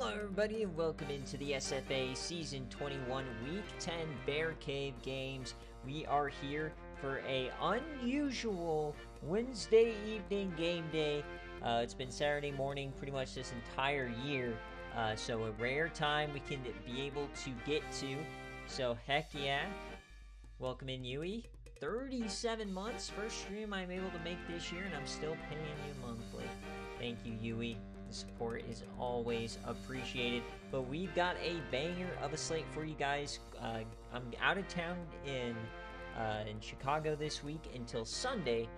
Hello everybody and welcome into the SFA Season 21 Week 10 BearCave games. We are here for a unusual Wednesday evening game day. It's been Saturday morning pretty much this entire year. So a rare time we can be able to get to. So heck yeah. Welcome in Yui. 37 months, first stream I'm able to make this year, and I'm still paying you monthly. Thank you, Yui. The support is always appreciated. But we've got a banger of a slate for you guys. I'm out of town in Chicago this week until Sunday,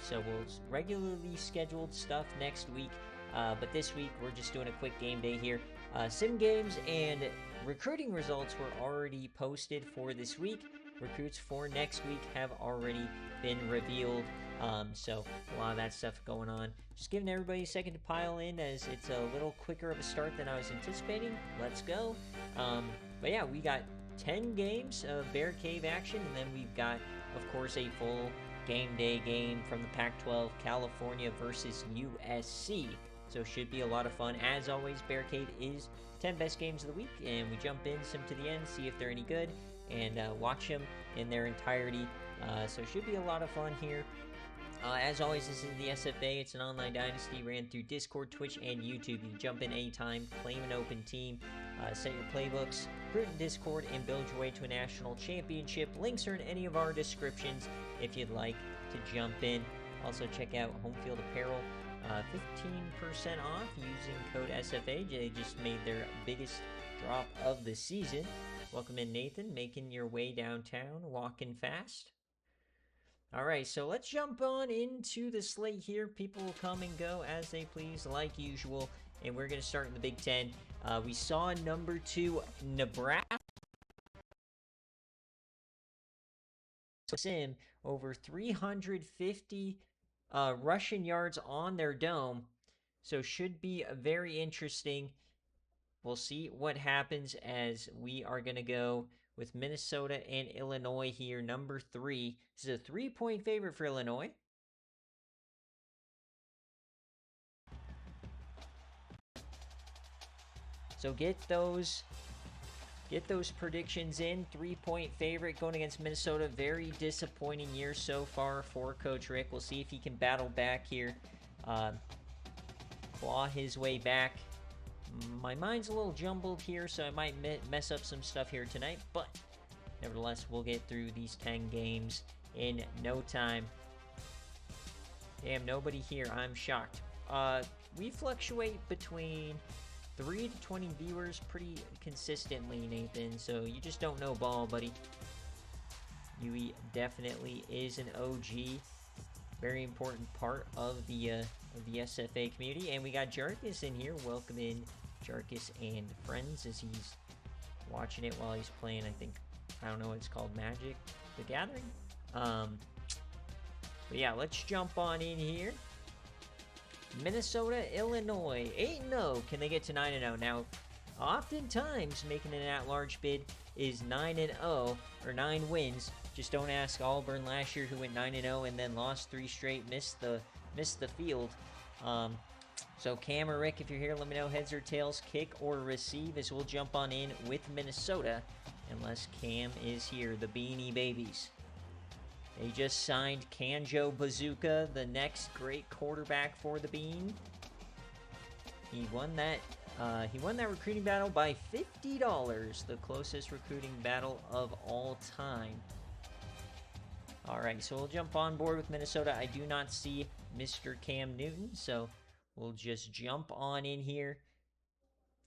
so we'll regularly scheduled stuff next week. But this week we're just doing a quick game day here. Sim games and recruiting results were already posted for this week. Recruits for next week have already been revealed. So a lot of that stuff going on. Just giving everybody a second to pile in as it's a little quicker of a start than I was anticipating. Let's go. But yeah, we got 10 games of BearCave action, and then we've got, of course, a full game day game from the Pac-12, California versus USC. So should be a lot of fun. As always, BearCave is 10 best games of the week, and we jump in some to the end, see if they're any good, and watch them in their entirety. So should be a lot of fun here. As always, this is the SFA. It's an online dynasty ran through Discord, Twitch, and YouTube. You jump in anytime, claim an open team, set your playbooks, recruit in Discord, and build your way to a national championship. Links are in any of our descriptions if you'd like to jump in. Also, check out Home Field Apparel. 15% off using code SFA. They just made their biggest drop of the season. Welcome in, Nathan, making your way downtown, walking fast. All right, so let's jump on into the slate here. People will come and go as they please, like usual, and we're going to start in the Big Ten. We saw number 2, Nebraska. Sim over 350 rushing yards on their dome, so should be very interesting. We'll see what happens as we are going to go with Minnesota and Illinois here. Number 3. This is a 3-point favorite for Illinois. So get those predictions in. 3-point favorite going against Minnesota. Very disappointing year so far for Coach Rick. We'll see if he can battle back here. Claw his way back. My mind's a little jumbled here, so I might mess up some stuff here tonight, but nevertheless, we'll get through these 10 games in no time. Damn, nobody here. I'm shocked. We fluctuate between 3 to 20 viewers pretty consistently, Nathan, so you just don't know ball, buddy. Yui definitely is an OG. Very important part of the SFA community. And we got Jarkus in here. Welcome in, Jarkus and friends, as he's watching it while he's playing, I don't know what it's called, Magic the Gathering. But yeah, let's jump on in here. Minnesota, Illinois, 8-0. Can they get to 9-0? Now, oftentimes making an at-large bid is 9-0 or 9 wins. Just don't ask Auburn last year, who went 9-0 and then lost 3 straight, missed the field. So Cam or Rick, if you're here, let me know heads or tails, kick or receive, as we'll jump on in with Minnesota, unless Cam is here. The Beanie Babies. They just signed Kanjo Bazooka, the next great quarterback for the Bean. He won that recruiting battle by $50, the closest recruiting battle of all time. All right, so we'll jump on board with Minnesota. I do not see Mr. Cam Newton, so we'll just jump on in here.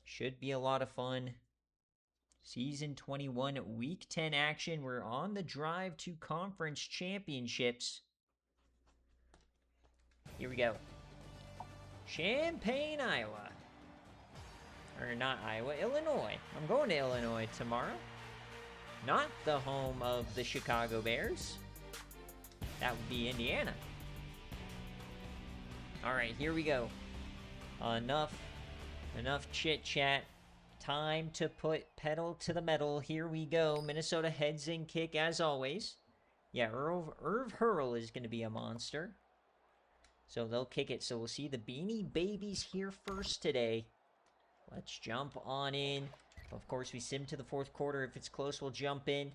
Should be a lot of fun. Season 21, Week 10 action. We're on the drive to conference championships. Here we go. Champaign, Iowa. Or not Iowa, Illinois. I'm going to Illinois tomorrow. Not the home of the Chicago Bears. That would be Indiana. All right, here we go. Enough chit-chat. Time to put pedal to the metal. Here we go. Minnesota heads in kick as always. Yeah, Irv Hurl is going to be a monster. So they'll kick it. So we'll see the Beanie Babies here first today. Let's jump on in. Of course, we sim to the fourth quarter. If it's close, we'll jump in.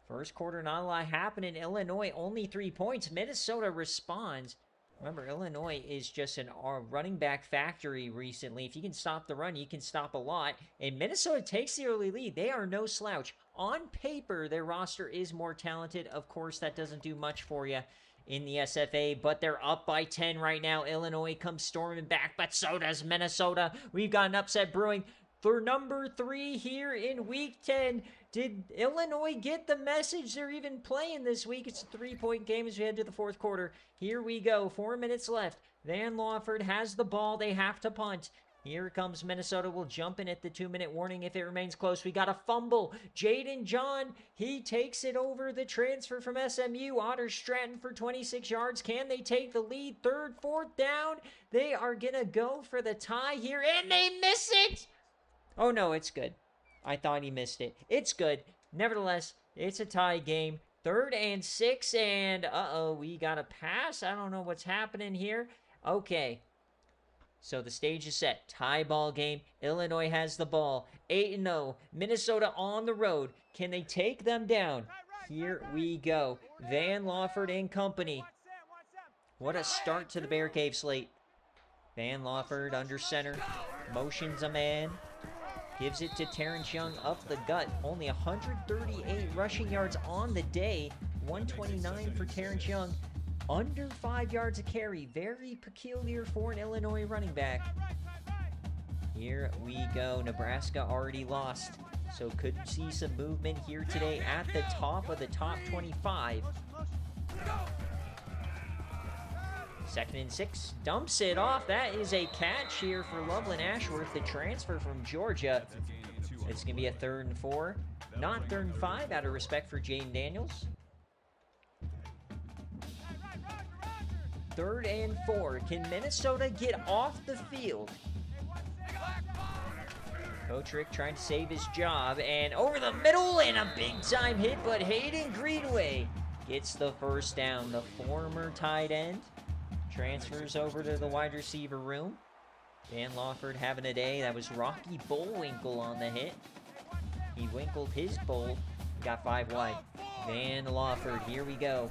First quarter, not a lot happening. Illinois, only 3 points. Minnesota responds. Remember, Illinois is just a running back factory recently. If you can stop the run, you can stop a lot. And Minnesota takes the early lead. They are no slouch. On paper, their roster is more talented. Of course, that doesn't do much for you in the SFA, but they're up by 10 right now. Illinois comes storming back, but so does Minnesota. We've got an upset brewing for number 3 here in Week 10. Did Illinois get the message they're even playing this week? It's a 3-point game as we head to the fourth quarter. Here we go. 4 minutes left. Van Lawford has the ball. They have to punt. Here comes Minnesota. Will jump in at the 2-minute warning if it remains close. We got a fumble. Jaden John, he takes it over. The transfer from SMU. Otter Stratton for 26 yards. Can they take the lead? Third, fourth down. They are going to go for the tie here, and they miss it. Oh, no, it's good. I thought he missed it. It's good. Nevertheless, it's a tie game. 3rd and 6, and uh-oh, we got a pass. I don't know what's happening here. Okay. So the stage is set. Tie ball game. Illinois has the ball. 8-0. Minnesota on the road. Can they take them down? Here we go. Van Lawford and company. What a start to the BearCave slate. Van Lawford under center. Motions a man. Gives it to Terrence Young up the gut. Only 138 rushing yards on the day. 129 for Terrence Young. Under 5 yards a carry. Very peculiar for an Illinois running back. Here we go. Nebraska already lost. So could see some movement here today at the top of the top 25. 2nd and 6. Dumps it off. That is a catch here for Loveland Ashworth, the transfer from Georgia. It's going to be a 3rd and 4. Not 3rd and 5 out of respect for Jaden Daniels. 3rd and 4. Can Minnesota get off the field? Coach Rick trying to save his job. And over the middle and a big-time hit, but Hayden Greenway gets the first down. The former tight end transfers over to the wide receiver room. Van Lawford having a day. That was Rocky Bullwinkle on the hit. He winkled his bull. Got 5 wide. Van Lawford, here we go.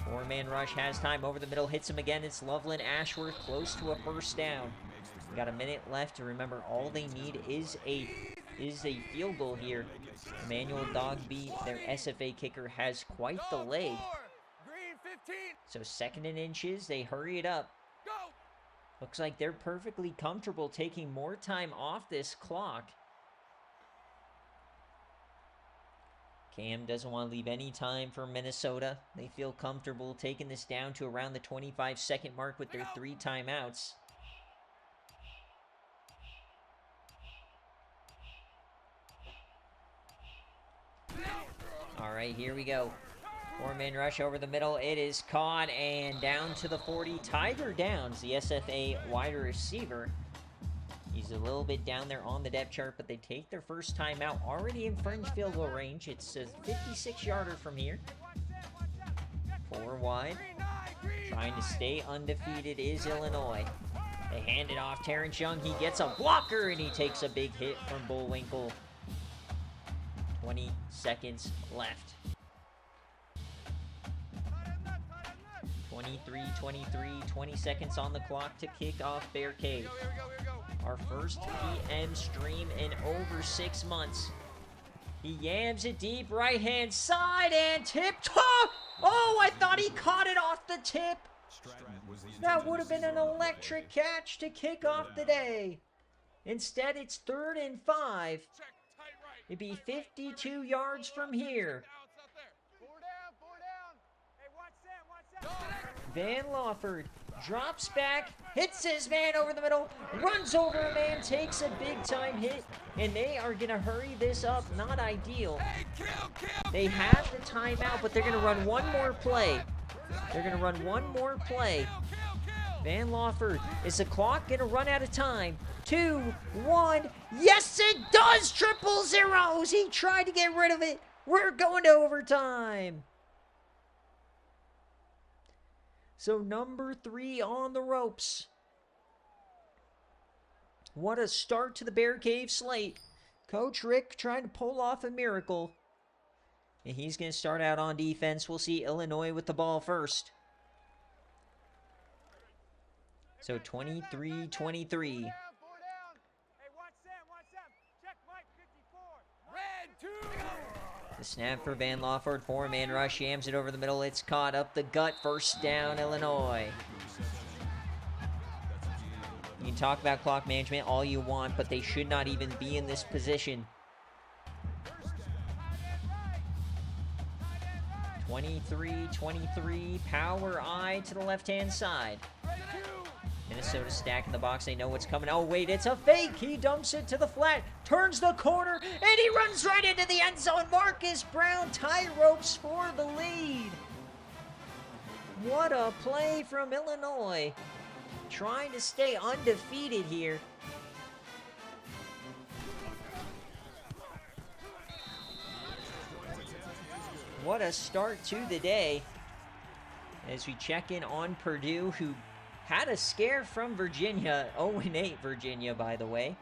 4-man rush, has time over the middle, hits him again. It's Loveland Ashworth, close to a first down. We got a minute left to remember. All they need is a field goal here. Emmanuel Dogby, their SFA kicker, has quite the leg. So 2nd and inches, they hurry it up. Looks like they're perfectly comfortable taking more time off this clock. Cam doesn't want to leave any time for Minnesota. They feel comfortable taking this down to around the 25-second mark with their 3 timeouts. All right, here we go. 4-man rush over the middle. It is caught and down to the 40. Tiger Downs, the SFA wide receiver. He's a little bit down there on the depth chart, but they take their first time out. Already in fringe field goal range. It's a 56-yarder from here. 4 wide. Trying to stay undefeated is Illinois. They hand it off. Terrence Young, he gets a blocker, and he takes a big hit from Bullwinkle. 20 seconds left. 23-23, 20 seconds on the clock to kick off BearCave. Our first PM stream in over 6 months. He yams it deep, right-hand side, and tipped. Oh, I thought he caught it off the tip. That would have been an electric catch to kick off the day. Instead, it's 3rd and 5. It'd be 52 yards from here. Van Lawford drops back, hits his man over the middle, runs over a man, takes a big-time hit, and they are going to hurry this up. Not ideal. They have the timeout, but they're going to run one more play. Van Lawford, is the clock going to run out of time? 2, 1. Yes, it does! 000. He tried to get rid of it. We're going to overtime. So number 3 on the ropes. What a start to the BearCave slate. Coach Rick trying to pull off a miracle. And he's going to start out on defense. We'll see Illinois with the ball first. So 23-23. The snap for Van Lawford, four-man rush, yams it over the middle, it's caught up the gut, first down, Illinois. You can talk about clock management all you want, but they should not even be in this position. 23-23, power I to the left-hand side. Minnesota stacking the box. They know what's coming. Oh, wait, it's a fake. He dumps it to the flat, turns the corner, and he runs right into the end zone. Marcus Brown tie ropes for the lead. What a play from Illinois. Trying to stay undefeated here. What a start to the day. As we check in on Purdue, who had a scare from Virginia. 0-8 Virginia, by the way.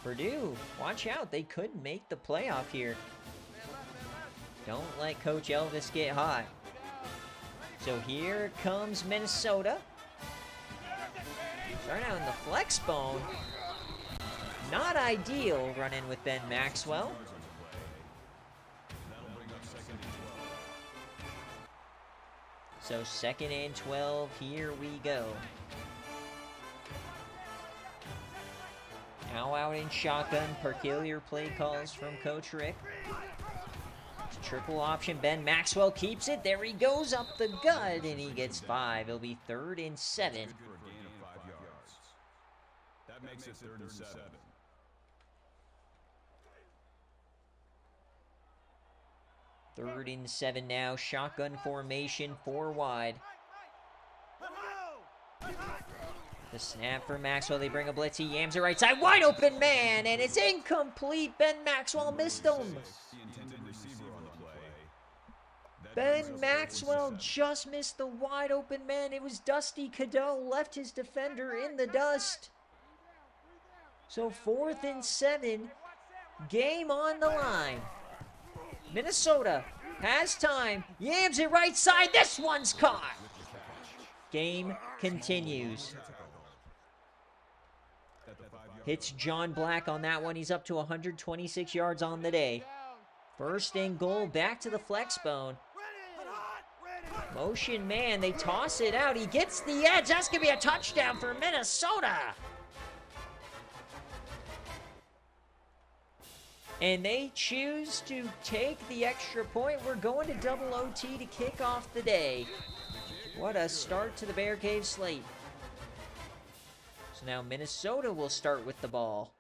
Purdue, watch out. They could make the playoff here. Don't let Coach Elvis get hot. So here comes Minnesota. Starting out in the flex bone. Not ideal running with Ben Maxwell. So 2nd and 12, here we go. Now out in shotgun, peculiar play calls from Coach Rick. Triple option, Ben Maxwell keeps it. There he goes up the gut, and he gets 5. It'll be 3rd and 7. That makes it 3rd and 7. 3rd and 7 now. Shotgun formation, 4 wide. The snap for Maxwell. They bring a blitz. He yams it right side. Wide open man, and it's incomplete. Ben Maxwell missed him. Ben Maxwell just missed the wide open man. It was Dusty Cadeau. Left his defender in the dust. So 4th and 7. Game on the line. Minnesota has time. Yams it right side. This one's caught. Game continues. Hits John Black on that one. He's up to 126 yards on the day. 1st and goal. Back to the flex bone. Motion man. They toss it out. He gets the edge. That's going to be a touchdown for Minnesota. And they choose to take the extra point. We're going to double OT to kick off the day. What a start to the BearCave slate. So now Minnesota will start with the ball.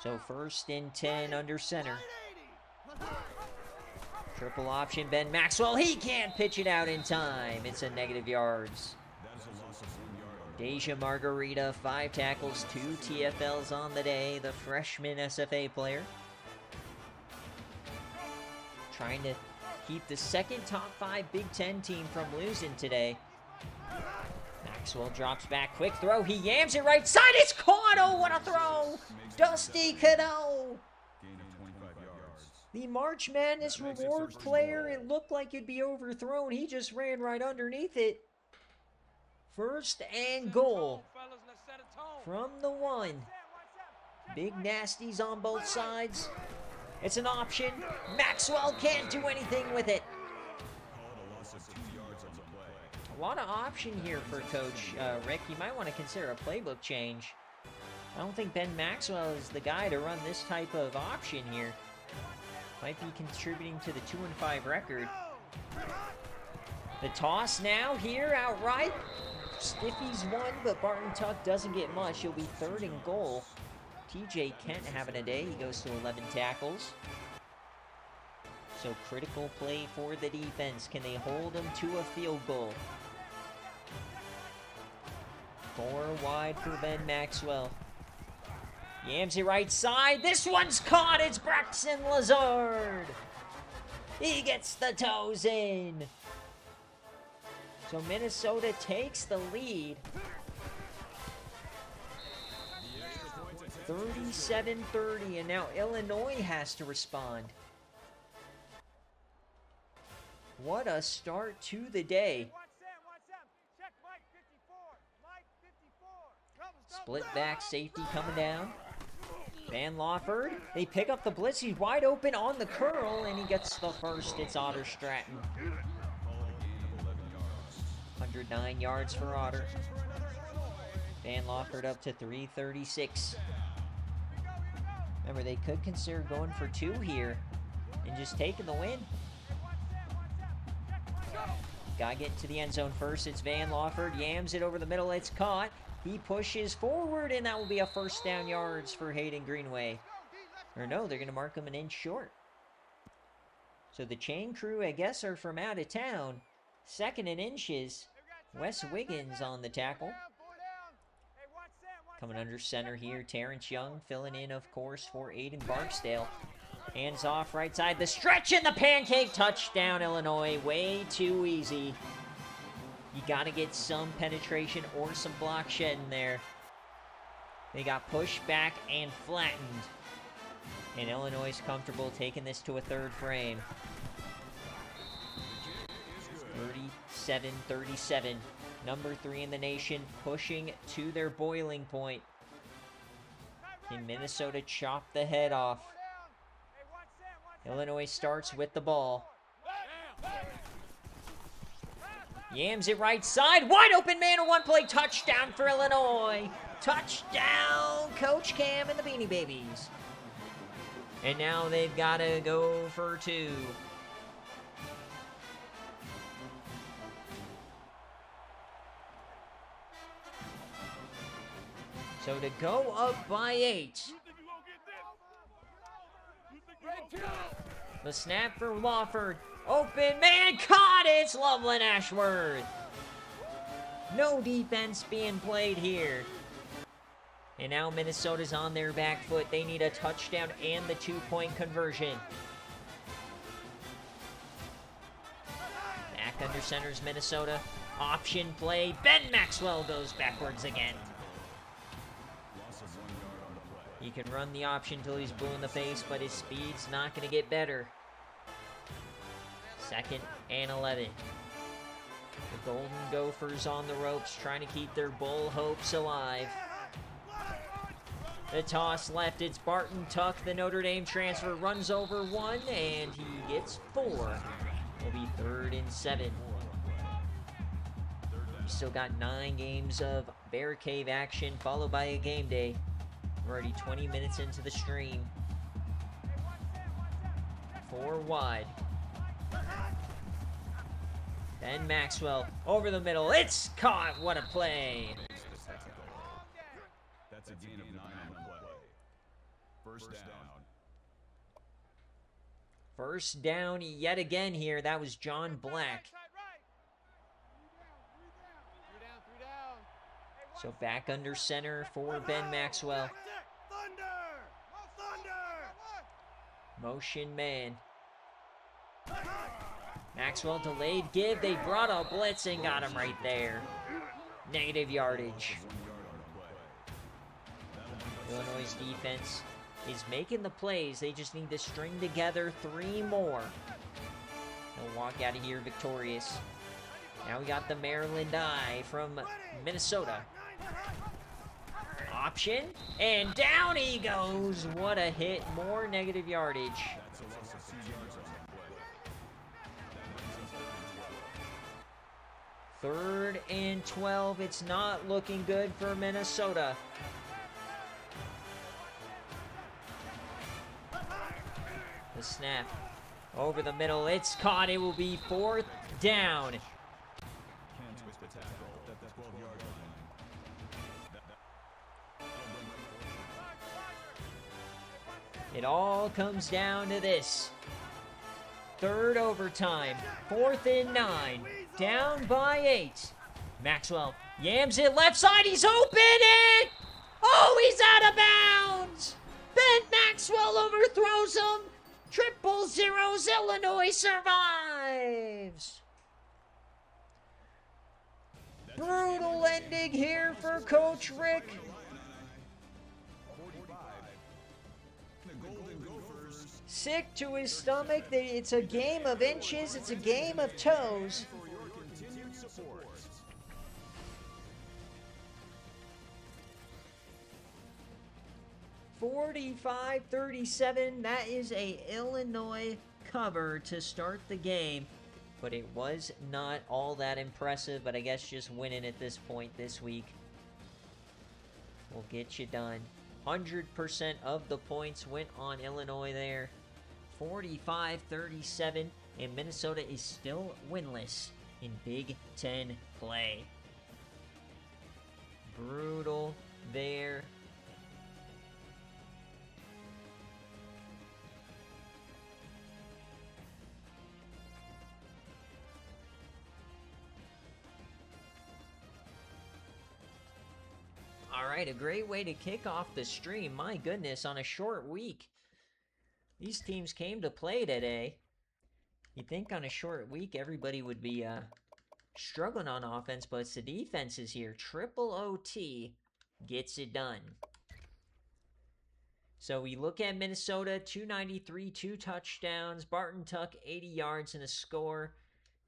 So 1st and 10 under center. Triple option, Ben Maxwell. He can't pitch it out in time. It's a negative yards. Deja Margarita, 5 tackles, 2 TFLs on the day. The freshman SFA player. Trying to keep the 2nd top 5 Big Ten team from losing today. Maxwell drops back, quick throw. He yams it right side. It's caught. Oh, what a throw. Dusty Cadeau. The March Madness reward player. It looked like it'd be overthrown. He just ran right underneath it. 1st and goal from the 1. Big nasties on both sides. It's an option. Maxwell can't do anything with it. A lot of option here for Coach Rick. You might want to consider a playbook change. I don't think Ben Maxwell is the guy to run this type of option here. Might be contributing to the 2-5 record. The toss now here outright. Stiffies 1, but Barton Tuck doesn't get much. He'll be 3rd and goal. TJ Kent having a day. He goes to 11 tackles. So critical play for the defense. Can they hold him to a field goal? 4 wide for Ben Maxwell. Yams it right side. This one's caught. It's Braxton Lazard. He gets the toes in. So Minnesota takes the lead. 37-30, and now Illinois has to respond. What a start to the day. Split back safety coming down. Van Lawford, they pick up the blitz. He's wide open on the curl, and he gets the first. It's Otter Stratton. 109 yards for Otter. Van Lawford up to 336. Remember, they could consider going for 2 here and just taking the win. Gotta get to the end zone first. It's Van Lawford. Yams it over the middle. It's caught. He pushes forward, and that will be a first down yards for Hayden Greenway. Or no, they're going to mark him an inch short. So the chain crew, I guess, are from out of town. Second and inches. Wes Wiggins on the tackle. Coming under center here, Terrence Young filling in, of course, for Aiden Barksdale. Hands off right side. The stretch and the pancake. Touchdown, Illinois. Way too easy. You got to get some penetration or some block shedding there. They got pushed back and flattened. And Illinois is comfortable taking this to a third frame. 37-37. Number 3 in the nation, pushing to their boiling point. Can Minnesota chop the head off? Illinois starts with the ball. Yams it right side. Wide open man, a one-play touchdown for Illinois. Touchdown, Coach Cam and the Beanie Babies. And now they've got to go for 2. So to go up by 8. The snap for Lawford. Open man, caught. It's Loveland Ashworth. No defense being played here. And now Minnesota's on their back foot. They need a touchdown and the 2-point conversion. Back under center's Minnesota. Option play. Ben Maxwell goes backwards again. He can run the option till he's blue in the face, but his speed's not going to get better. 2nd and 11. The Golden Gophers on the ropes, trying to keep their bowl hopes alive. The toss left, it's Barton Tuck, the Notre Dame transfer, runs over 1, and he gets 4. Will be 3rd and 7. We still got 9 games of BearCave action, followed by a game day. We're already 20 minutes into the stream. 4 wide. Ben Maxwell over the middle. It's caught. What a play. That's a gain of 9 on the play. First down. First down yet again here. That was John Black. So back under center for Ben Maxwell. Motion man. Maxwell delayed give. They brought a blitz and got him right there. Negative yardage. Illinois' defense is making the plays. They just need to string together 3 more. They'll walk out of here victorious. Now we got the Maryland Eye from Minnesota. Option, and down he goes. What a hit. More negative yardage. 3rd and 12. It's not looking good for Minnesota. The snap over the middle. It's caught. It will be 4th down. It all comes down to this. 3rd overtime. 4th and 9. Down by 8. Maxwell yams it left side. He's open and... oh, he's out of bounds. Ben Maxwell overthrows him. 000 Illinois survives. Brutal ending here for Coach Rick. Sick to his stomach. It's a game of inches. It's a game of toes. 45-37. That is a Illinois cover to start the game. But it was not all that impressive. But I guess just winning at this point this week will get you done. 100% of the points went on Illinois there. 45-37. And Minnesota is still winless in Big Ten play. Brutal there. Alright, a great way to kick off the stream. My goodness, on a short week. These teams came to play today. You'd think on a short week everybody would be struggling on offense, but it's the defenses here. Triple OT gets it done. So we look at Minnesota, 293, 2 touchdowns. Barton Tuck, 80 yards and a score.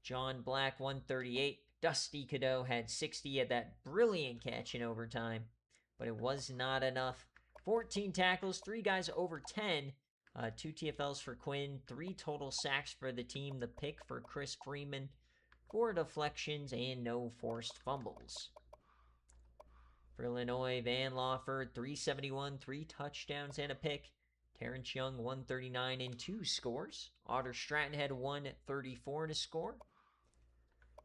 John Black, 138. Dusty Cadeau had 60, had that brilliant catch in overtime, but it was not enough. 14 tackles, 3 guys over 10, 2 TFLs for Quinn, 3 total sacks for the team, the pick for Chris Freeman, 4 deflections, and no forced fumbles. For Illinois, Van Lawford, 371, 3 touchdowns and a pick. Terrence Young, 139 and 2 scores. Otter Stratton had 134 and a score.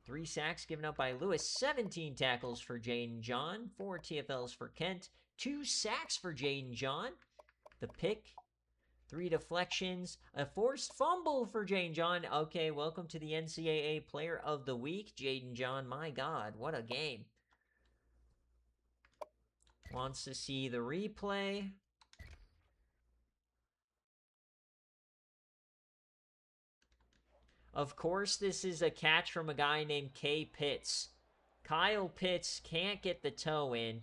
3 sacks given up by Lewis, 17 tackles for Jaden John, 4 TFLs for Kent, 2 sacks for Jaden John, the pick, 3 deflections, a forced fumble for Jaden John. Okay, welcome to the NCAA Player of the Week, Jaden John. My God, what a game. Wants to see the replay. Of course, this is a catch from a guy named K. Pitts. Kyle Pitts can't get the toe in.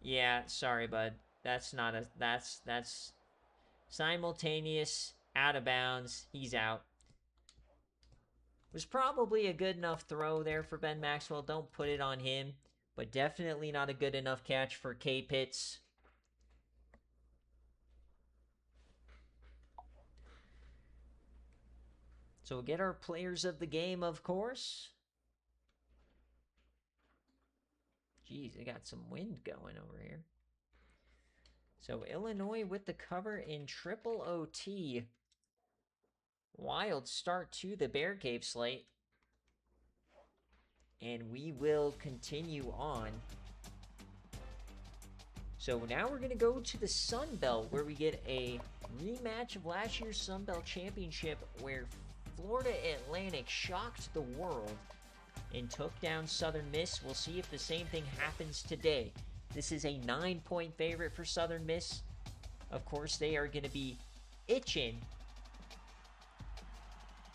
Yeah, sorry, bud. That's not a... That's simultaneous, out of bounds. He's out. Was probably a good enough throw there for Ben Maxwell. Don't put it on him. But definitely not a good enough catch for K. Pitts. So we'll get our players of the game, of course. Jeez, they got some wind going over here. So Illinois with the cover in triple OT. Wild start to the BearCave slate. And we will continue on. So now we're going to go to the Sun Belt, where we get a rematch of last year's Sun Belt Championship, where Florida Atlantic shocked the world and took down Southern Miss. We'll see if the same thing happens today. This is a 9-point favorite for Southern Miss. Of course, they are going to be itching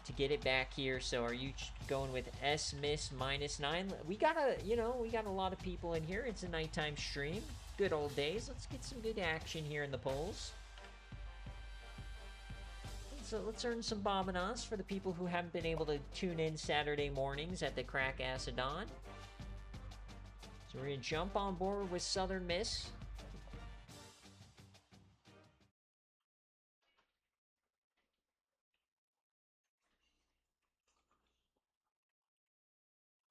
to get it back here. So are you going with S Miss -9? We got a lot of people in here. It's a nighttime stream. Good old days. Let's get some good action here in the polls. So let's earn some Bobinas for the people who haven't been able to tune in Saturday mornings at the crack ass of dawn. So we're going to jump on board with Southern Miss.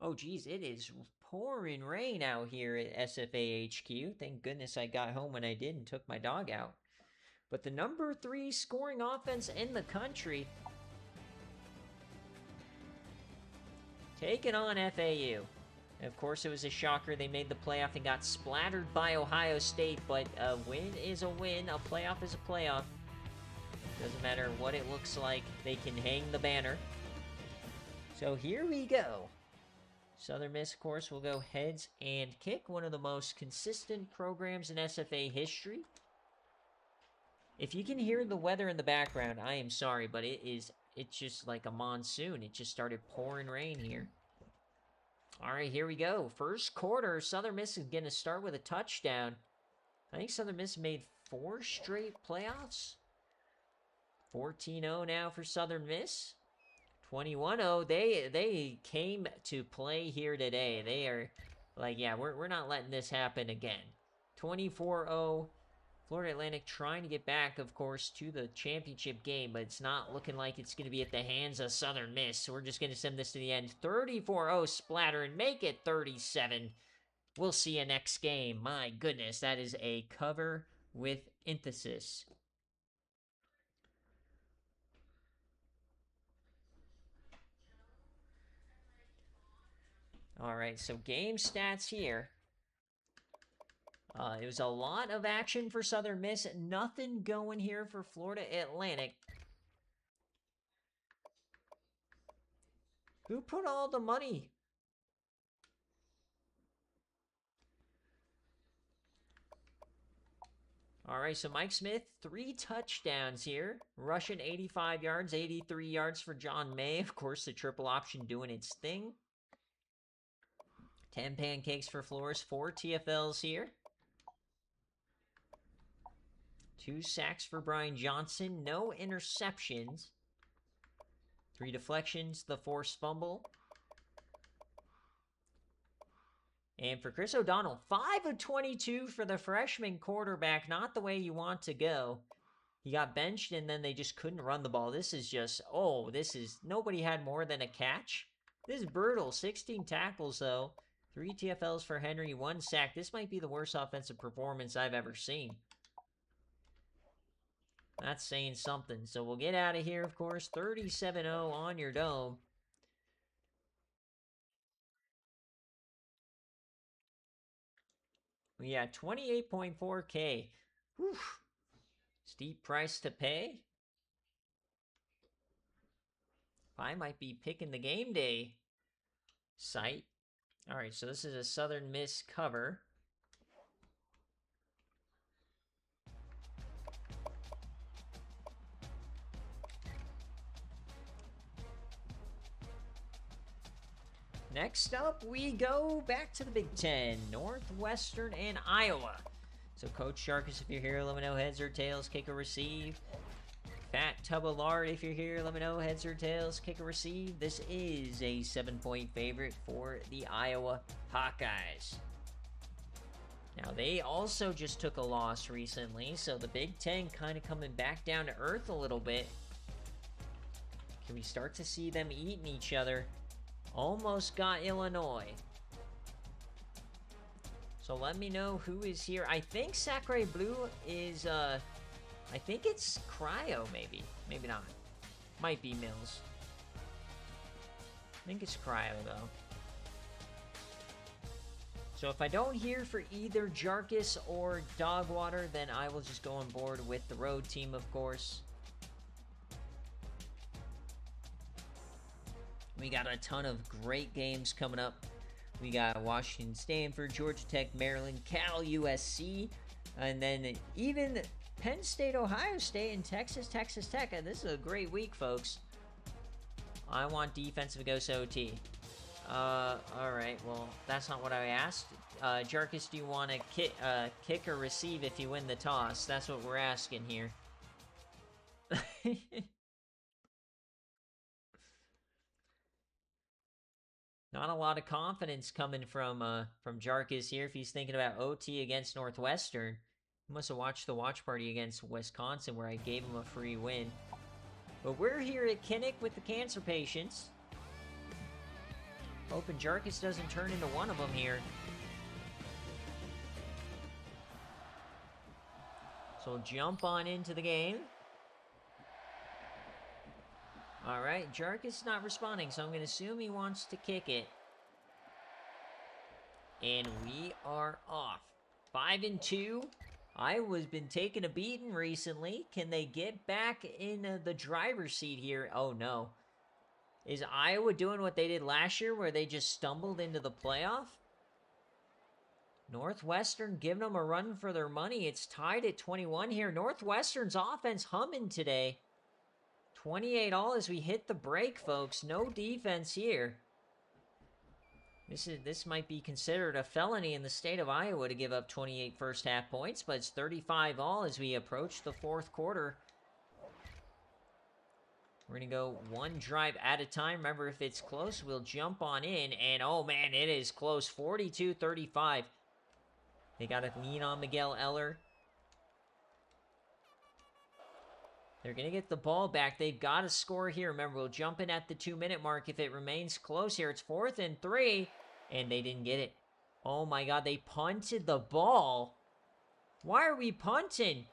Oh, geez, it is pouring rain out here at SFA HQ. Thank goodness I got home when I did and took my dog out. But the number 3 scoring offense in the country, taking on FAU. And of course, it was a shocker. They made the playoff and got splattered by Ohio State, but a win is a win. A playoff is a playoff. Doesn't matter what it looks like. They can hang the banner. So here we go. Southern Miss, of course, will go heads and kick. One of the most consistent programs in SFA history. If you can hear the weather in the background, I am sorry, but it's just like a monsoon. It just started pouring rain here. All right, here we go. First quarter, Southern Miss is going to start with a touchdown. I think Southern Miss made 4 straight playoffs. 14-0 now for Southern Miss. 21-0. They came to play here today. They are like, yeah, we're not letting this happen again. 24-0. Florida Atlantic trying to get back, of course, to the championship game, but it's not looking like it's going to be at the hands of Southern Miss. So we're just going to send this to the end. 34-0 splatter and make it 37. We'll see you next game. My goodness, that is a cover with emphasis. All right, so game stats here. It was a lot of action for Southern Miss. Nothing going here for Florida Atlantic. Who put all the money? All right, so Mike Smith, 3 touchdowns here. Rushing 85 yards, 83 yards for John May. Of course, the triple option doing its thing. 10 pancakes for Flores, 4 TFLs here. 2 sacks for Brian Johnson, no interceptions. 3 deflections, the forced fumble. And for Chris O'Donnell, 5 of 22 for the freshman quarterback. Not the way you want to go. He got benched and then they just couldn't run the ball. This is just, nobody had more than a catch. This is brutal. 16 tackles though. 3 TFLs for Henry, 1 sack. This might be the worst offensive performance I've ever seen. That's saying something. So we'll get out of here, of course. 37-0 on your dome. Yeah, 28.4K. Whew. Steep price to pay. I might be picking the game day site. All right, so this is a Southern Miss cover. Next up, we go back to the Big Ten, Northwestern and Iowa. So Coach Sharkus, if you're here, let me know heads or tails, kick or receive. Fat Tub of Lard, if you're here, let me know heads or tails, kick or receive. This is a 7-point favorite for the Iowa Hawkeyes. Now, they also just took a loss recently, so the Big Ten kind of coming back down to earth a little bit. Can we start to see them eating each other? Almost got Illinois. So let me know who is here. I think Sacre Bleu is, I think it's Cryo, maybe. Maybe not. Might be Mills. I think it's Cryo, though. So if I don't hear for either Jarkus or Dogwater, then I will just go on board with the road team, of course. We got a ton of great games coming up. We got Washington, Stanford, Georgia Tech, Maryland, Cal, USC, and then even Penn State, Ohio State, and Texas Tech. And this is a great week, folks. I want defensive goes OT. Alright, well, that's not what I asked. Jarkus, do you want to kick or receive if you win the toss? That's what we're asking here. Not a lot of confidence coming from Jarkus here if he's thinking about OT against Northwestern. He must have watched the watch party against Wisconsin where I gave him a free win. But we're here at Kinnick with the cancer patients. Hoping Jarkus doesn't turn into one of them here. So we'll jump on into the game. Alright, Jarkus is not responding, so I'm going to assume he wants to kick it. And we are off. 5-2. Iowa's been taking a beating recently. Can they get back in the driver's seat here? Oh, no. Is Iowa doing what they did last year where they just stumbled into the playoff? Northwestern giving them a run for their money. It's tied at 21 here. Northwestern's offense humming today. 28 all as we hit the break, folks. No defense here. This might be considered a felony in the state of Iowa to give up 28 first half points, but it's 35 all as we approach the fourth quarter. We're going to go one drive at a time. Remember, if it's close, we'll jump on in. And, oh, man, it is close. 42-35. They got to lean on Miguel Eller. They're going to get the ball back. They've got to score here. Remember, we'll jump in at the 2-minute mark if it remains close here. It's 4th and 3, and they didn't get it. Oh, my God, they punted the ball. Why are we punting?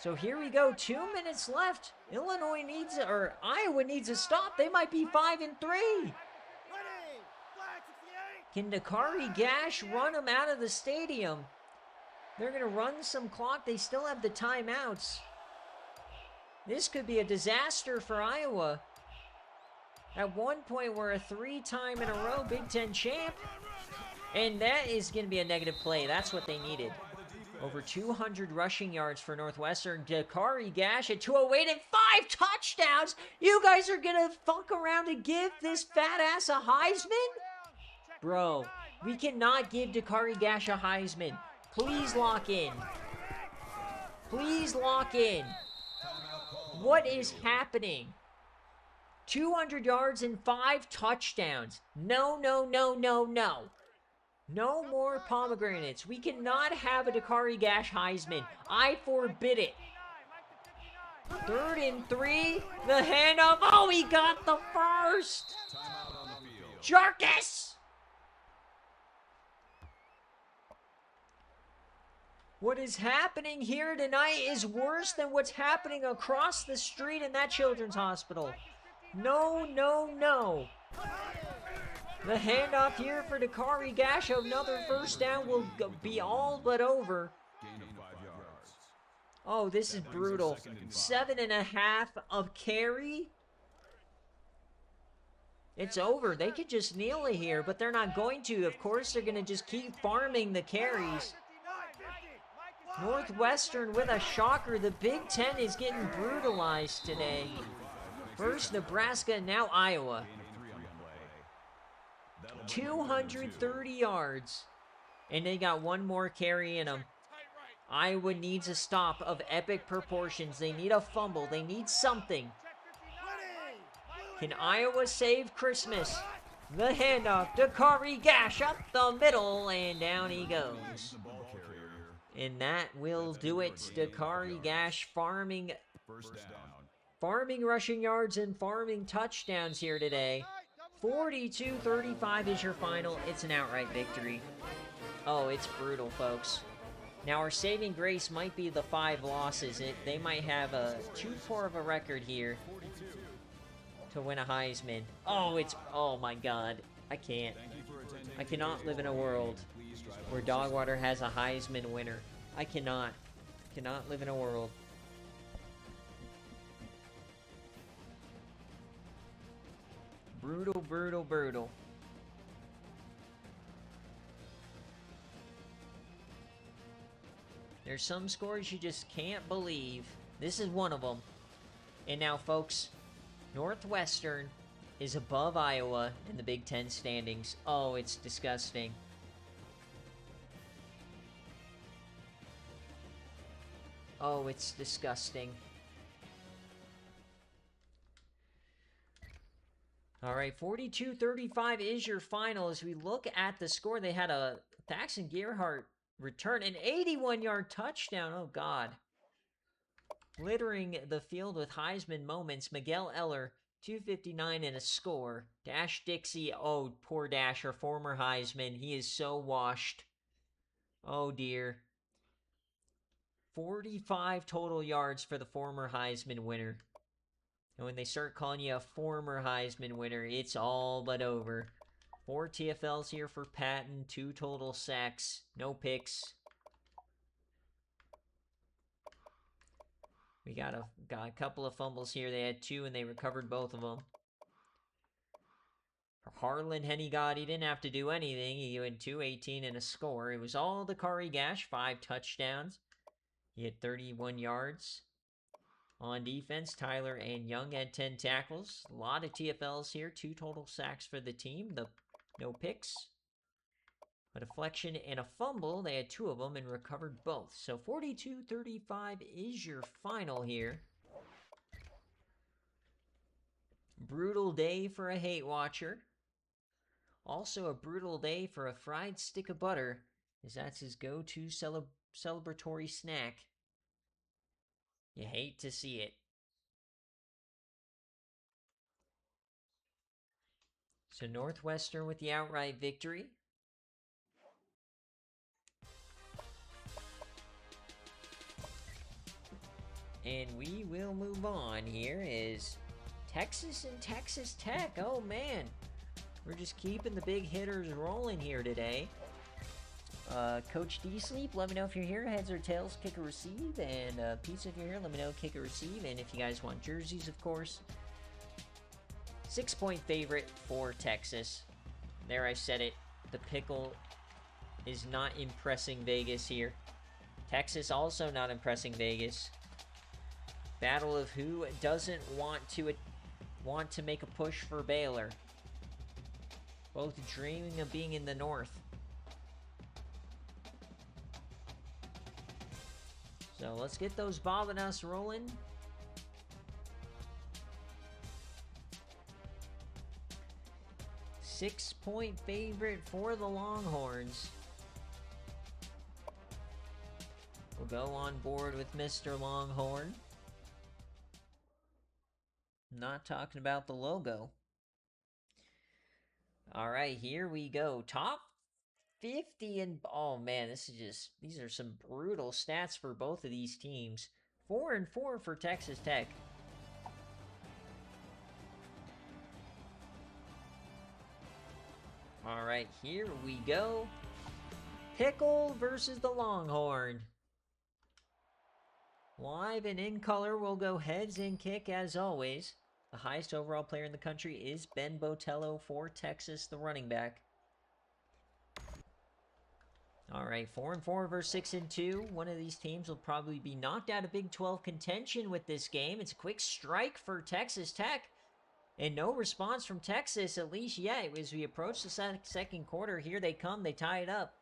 So here we go, 2 minutes left. Iowa needs a stop. They might be 5 and 3. Can Dakari Gash run them out of the stadium? They're going to run some clock. They still have the timeouts. This could be a disaster for Iowa. At one point, we're a 3-time in a row Big Ten champ. And that is going to be a negative play. That's what they needed. Over 200 rushing yards for Northwestern. Dakari Gash at 208 and 5 touchdowns. You guys are going to fuck around and give this fat ass a Heisman? Bro, we cannot give Dakari Gash a Heisman. Please lock in. Please lock in. What is happening? 200 yards and 5 touchdowns. No, no, no, no, no. No more pomegranates. We cannot have a Dakari Gash Heisman. I forbid it. 3rd and 3. The handoff. Oh, he got the first. Jarkus. What is happening here tonight is worse than what's happening across the street in that children's hospital. No, no, no. The handoff here for Dakari Gash. Another first down will be all but over. Oh, this is brutal. 7.5 of carry. It's over. They could just kneel it here, but they're not going to. Of course, they're going to just keep farming the carries. Northwestern with a shocker. The Big Ten is getting brutalized today. First Nebraska, now Iowa. 230 yards. And they got one more carry in them. Iowa needs a stop of epic proportions. They need a fumble. They need something. Can Iowa save Christmas? The handoff. Dakari Gash up the middle. And down he goes. And that will do it. Dakari Gash farming rushing yards and farming touchdowns here today. 42-35 is your final. It's an outright victory. Oh, it's brutal, folks. Now, our saving grace might be the 5 losses. They might have a too poor of a record here to win a Heisman. Oh my God. I can't. I cannot live in a world where Dogwater has a Heisman winner. I cannot live in a world. Brutal, brutal, brutal. There's some scores you just can't believe. This is one of them. And now, folks, Northwestern is above Iowa in the Big Ten standings. Oh, it's disgusting. Oh, it's disgusting. All right, 42-35 is your final. As we look at the score, they had a Thaxton Gerhardt return, an 81-yard touchdown. Oh, God. Littering the field with Heisman moments. Miguel Eller, 259 and a score. Dash Dixie, oh, poor Dash, our former Heisman. He is so washed. Oh, dear. 45 total yards for the former Heisman winner. And when they start calling you a former Heisman winner, it's all but over. 4 TFLs here for Patton, 2 total sacks, no picks. We got a couple of fumbles here. They had 2 and they recovered both of them. For Harlan Henigod, he didn't have to do anything. He went 218 and a score. It was all Dakari Gash, 5 touchdowns. He had 31 yards. On defense, Tyler and Young had 10 tackles. A lot of TFLs here. 2 total sacks for the team. No picks. A deflection and a fumble. They had 2 of them and recovered both. So 42-35 is your final here. Brutal day for a hate watcher. Also a brutal day for a fried stick of butter, as that's his go-to celebratory snack. You hate to see it. So Northwestern with the outright victory. And we will move on here is Texas and Texas Tech. Oh man, we're just keeping the big hitters rolling here today. Coach D Sleep, let me know if you're here. Heads or tails, kick or receive. And Pizza, if you're here, let me know, kick or receive. And if you guys want jerseys, of course. 6-point favorite for Texas. There, I said it. The pickle is not impressing Vegas here. Texas also not impressing Vegas. Battle of who doesn't want to make a push for Baylor. Both dreaming of being in the North. So let's get those Bobinas rolling. Six-point favorite for the Longhorns. We'll go on board with Mr. Longhorn. Not talking about the logo. All right, here we go. Top 50 and oh man, these are some brutal stats for both of these teams. 4-4 for Texas Tech. All right, here we go. Pickle versus the Longhorn. Live and in color, we'll go heads and kick as always. The highest overall player in the country is Ben Botello for Texas, the running back. All right, 4-4 versus 6-2. One of these teams will probably be knocked out of Big 12 contention with this game. It's a quick strike for Texas Tech. And no response from Texas, at least yet. As we approach the second quarter, here they come. They tie it up.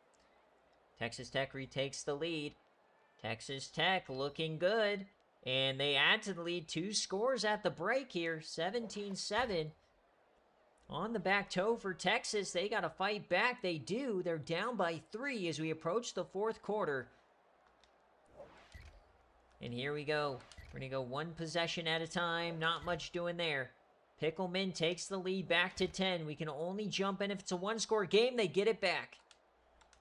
Texas Tech retakes the lead. Texas Tech looking good. And they add to the lead 2 scores at the break here. 17-7. On the back toe for Texas. They got to fight back. They do. They're down by 3 as we approach the fourth quarter. And here we go. We're going to go 1 possession at a time. Not much doing there. Pickleman takes the lead back to 10. We can only jump in if it's a 1-score game. They get it back.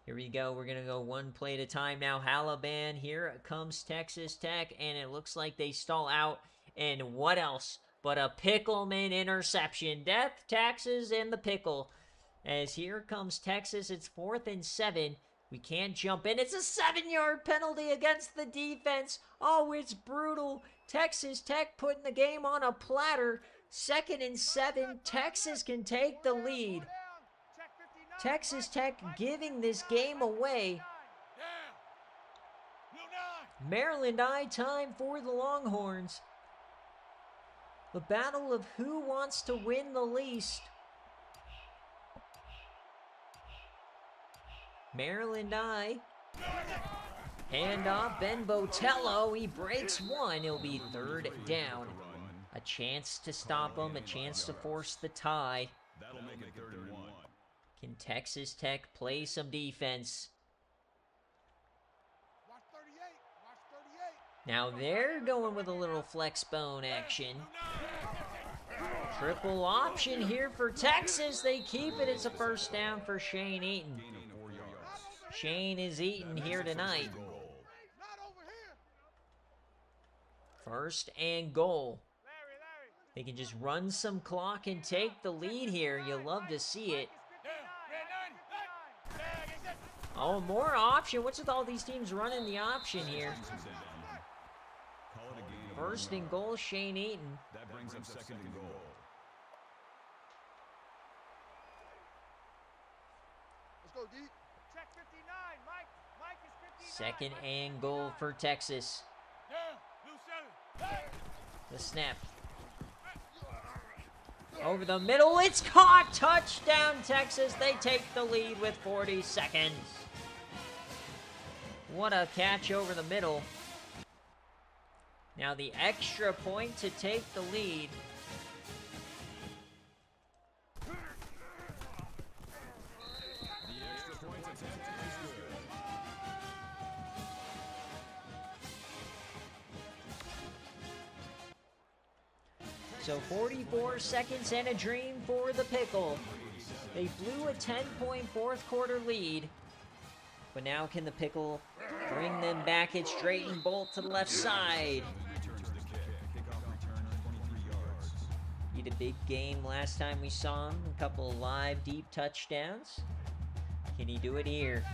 Here we go. We're going to go 1 play at a time now. Halaban, here comes Texas Tech, and it looks like they stall out. And what else but a Pickleman interception? Death, taxes, and the pickle. As here comes Texas. It's 4th and 7. We can't jump in. It's a 7-yard penalty against the defense. Oh, it's brutal. Texas Tech putting the game on a platter. 2nd and 7. Texas can take the lead. Texas Tech giving this game away. Maryland Eye time for the Longhorns. The battle of who wants to win the least. Maryland Eye. Hand off, Ben Botello. He breaks 1. It'll be 3rd down. A chance to stop him, a chance to force the tie. That'll make it 3rd and 1. Can Texas Tech play some defense? Now they're going with a little flex bone action. Triple option here for Texas. They keep it. It's a 1st down for Shane Eaton. Shane is eating here tonight. 1st and goal. They can just run some clock and take the lead here. You'll love to see it. Oh, more option. What's with all these teams running the option here? 1st and goal, Shane Eaton. That brings up 2nd and goal. Check 59. Mike is 59. Second and goal for Texas. The snap. Over the middle, it's caught! Touchdown, Texas. They take the lead with 40 seconds. What a catch over the middle. Now the extra point to take the lead. So 44 seconds and a dream for the Pickle. They blew a 10-point fourth quarter lead. But now can the Pickle bring them back? It's Drayton Bolt to the left side. He had a big game last time we saw him. A couple of live deep touchdowns. Can he do it here?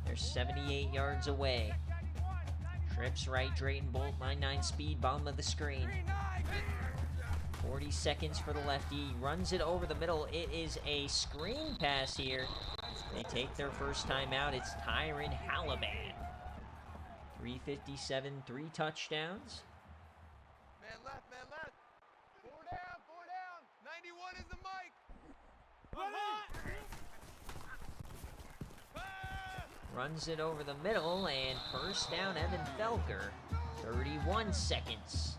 They're 78 yards away. Trips right, Drayton Bolt, line 9 speed, bottom of the screen. 40 seconds for the lefty. Runs it over the middle. It is a screen pass here. They take their first time out. It's Tyron Halliban. 357, 3 touchdowns. Man left. 4 down. 91 is the mic. Runs it over the middle, and first down, Evan Felker. 31 seconds.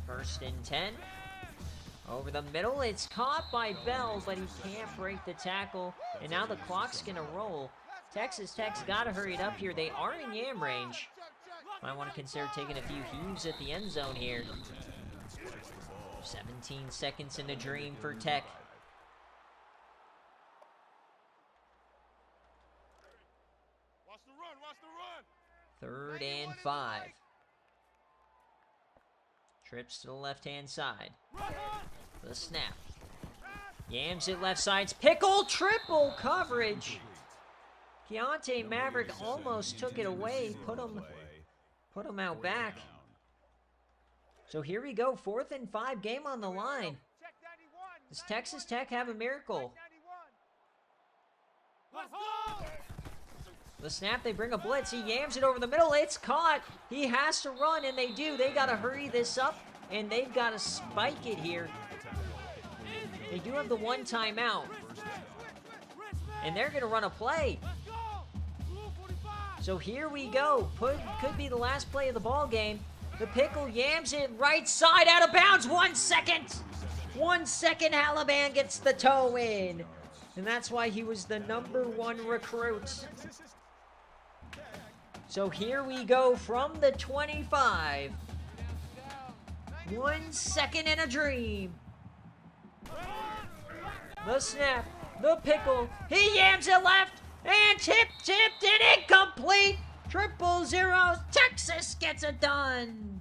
First and 10. Over the middle, it's caught by Bell, but he can't break the tackle. And now the clock's going to roll. Texas Tech's got to hurry it up here. They are in yam range. Might want to consider taking a few heaves at the end zone here. 17 seconds in the dream for Tech. Watch the run. 3rd and 5. Trips to the left-hand side. The snap. Yams it left side. Pickle triple coverage. Keontae Maverick almost took it away. Put him out back. So here we go. 4th and 5, game on the line. Does Texas Tech have a miracle? The snap, they bring a blitz. He yams it over the middle. It's caught. He has to run, and they do. They got to hurry this up, and they've got to spike it here. They do have the one timeout, and they're going to run a play. So here we go. Could be the last play of the ball game. The Pickle yams it right side, out of bounds. 1 second. 1 second, Halliban gets the toe in. And that's why he was the #1 recruit. So here we go from the 25. 1 second in a dream. The snap, the Pickle, he yams it left, and tipped and incomplete. 000, Texas gets it done.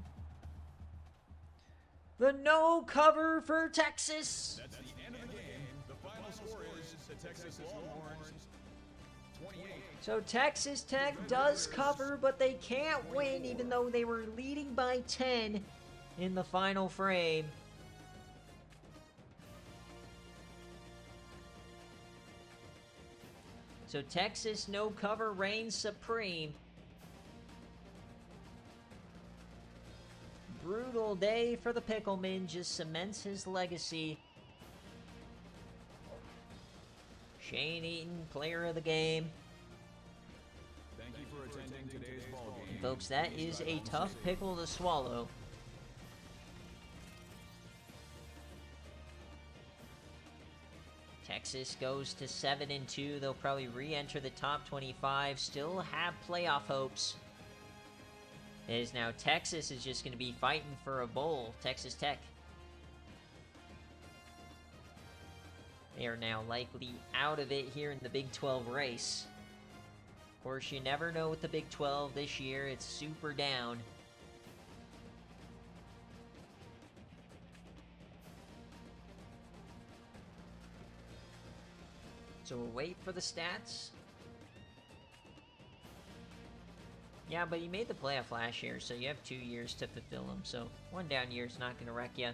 The no cover for Texas. That's the end of the game. The final score is the Texas Longhorns 28. So Texas Tech does cover, but they can't win, even though they were leading by 10 in the final frame. So Texas no cover reigns supreme. Brutal day for the Pickleman, just cements his legacy. Shane Eaton, player of the game. Thank you for attending today's ball game. Folks, that is a tough pickle to swallow. Texas goes to 7-2. They'll probably re-enter the top 25. Still have playoff hopes. It is now Texas is just going to be fighting for a bowl. Texas Tech. They are now likely out of it here in the Big 12 race. Of course, you never know with the Big 12 this year. It's super down. So we'll wait for the stats. Yeah, but you made the playoff last year, so you have 2 years to fulfill them. So 1 down year is not going to wreck you.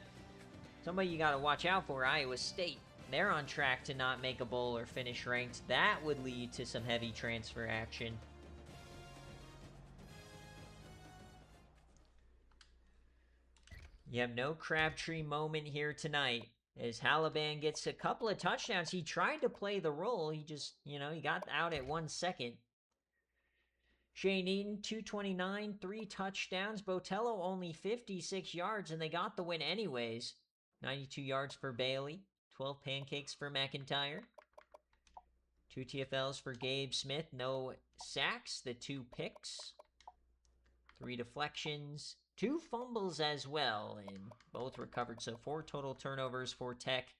Somebody you got to watch out for, Iowa State. They're on track to not make a bowl or finish ranked. That would lead to some heavy transfer action. You have no Crabtree moment here tonight. As Halaban gets a couple of touchdowns. He tried to play the role. He just, he got out at 1 second. Shane Eaton, 229, 3 touchdowns. Botello only 56 yards, and they got the win anyways. 92 yards for Bailey. 12 pancakes for McIntyre. 2 TFLs for Gabe Smith. No sacks. The 2 picks. 3 deflections. 2 fumbles as well, and both recovered. So 4 total turnovers for Tech.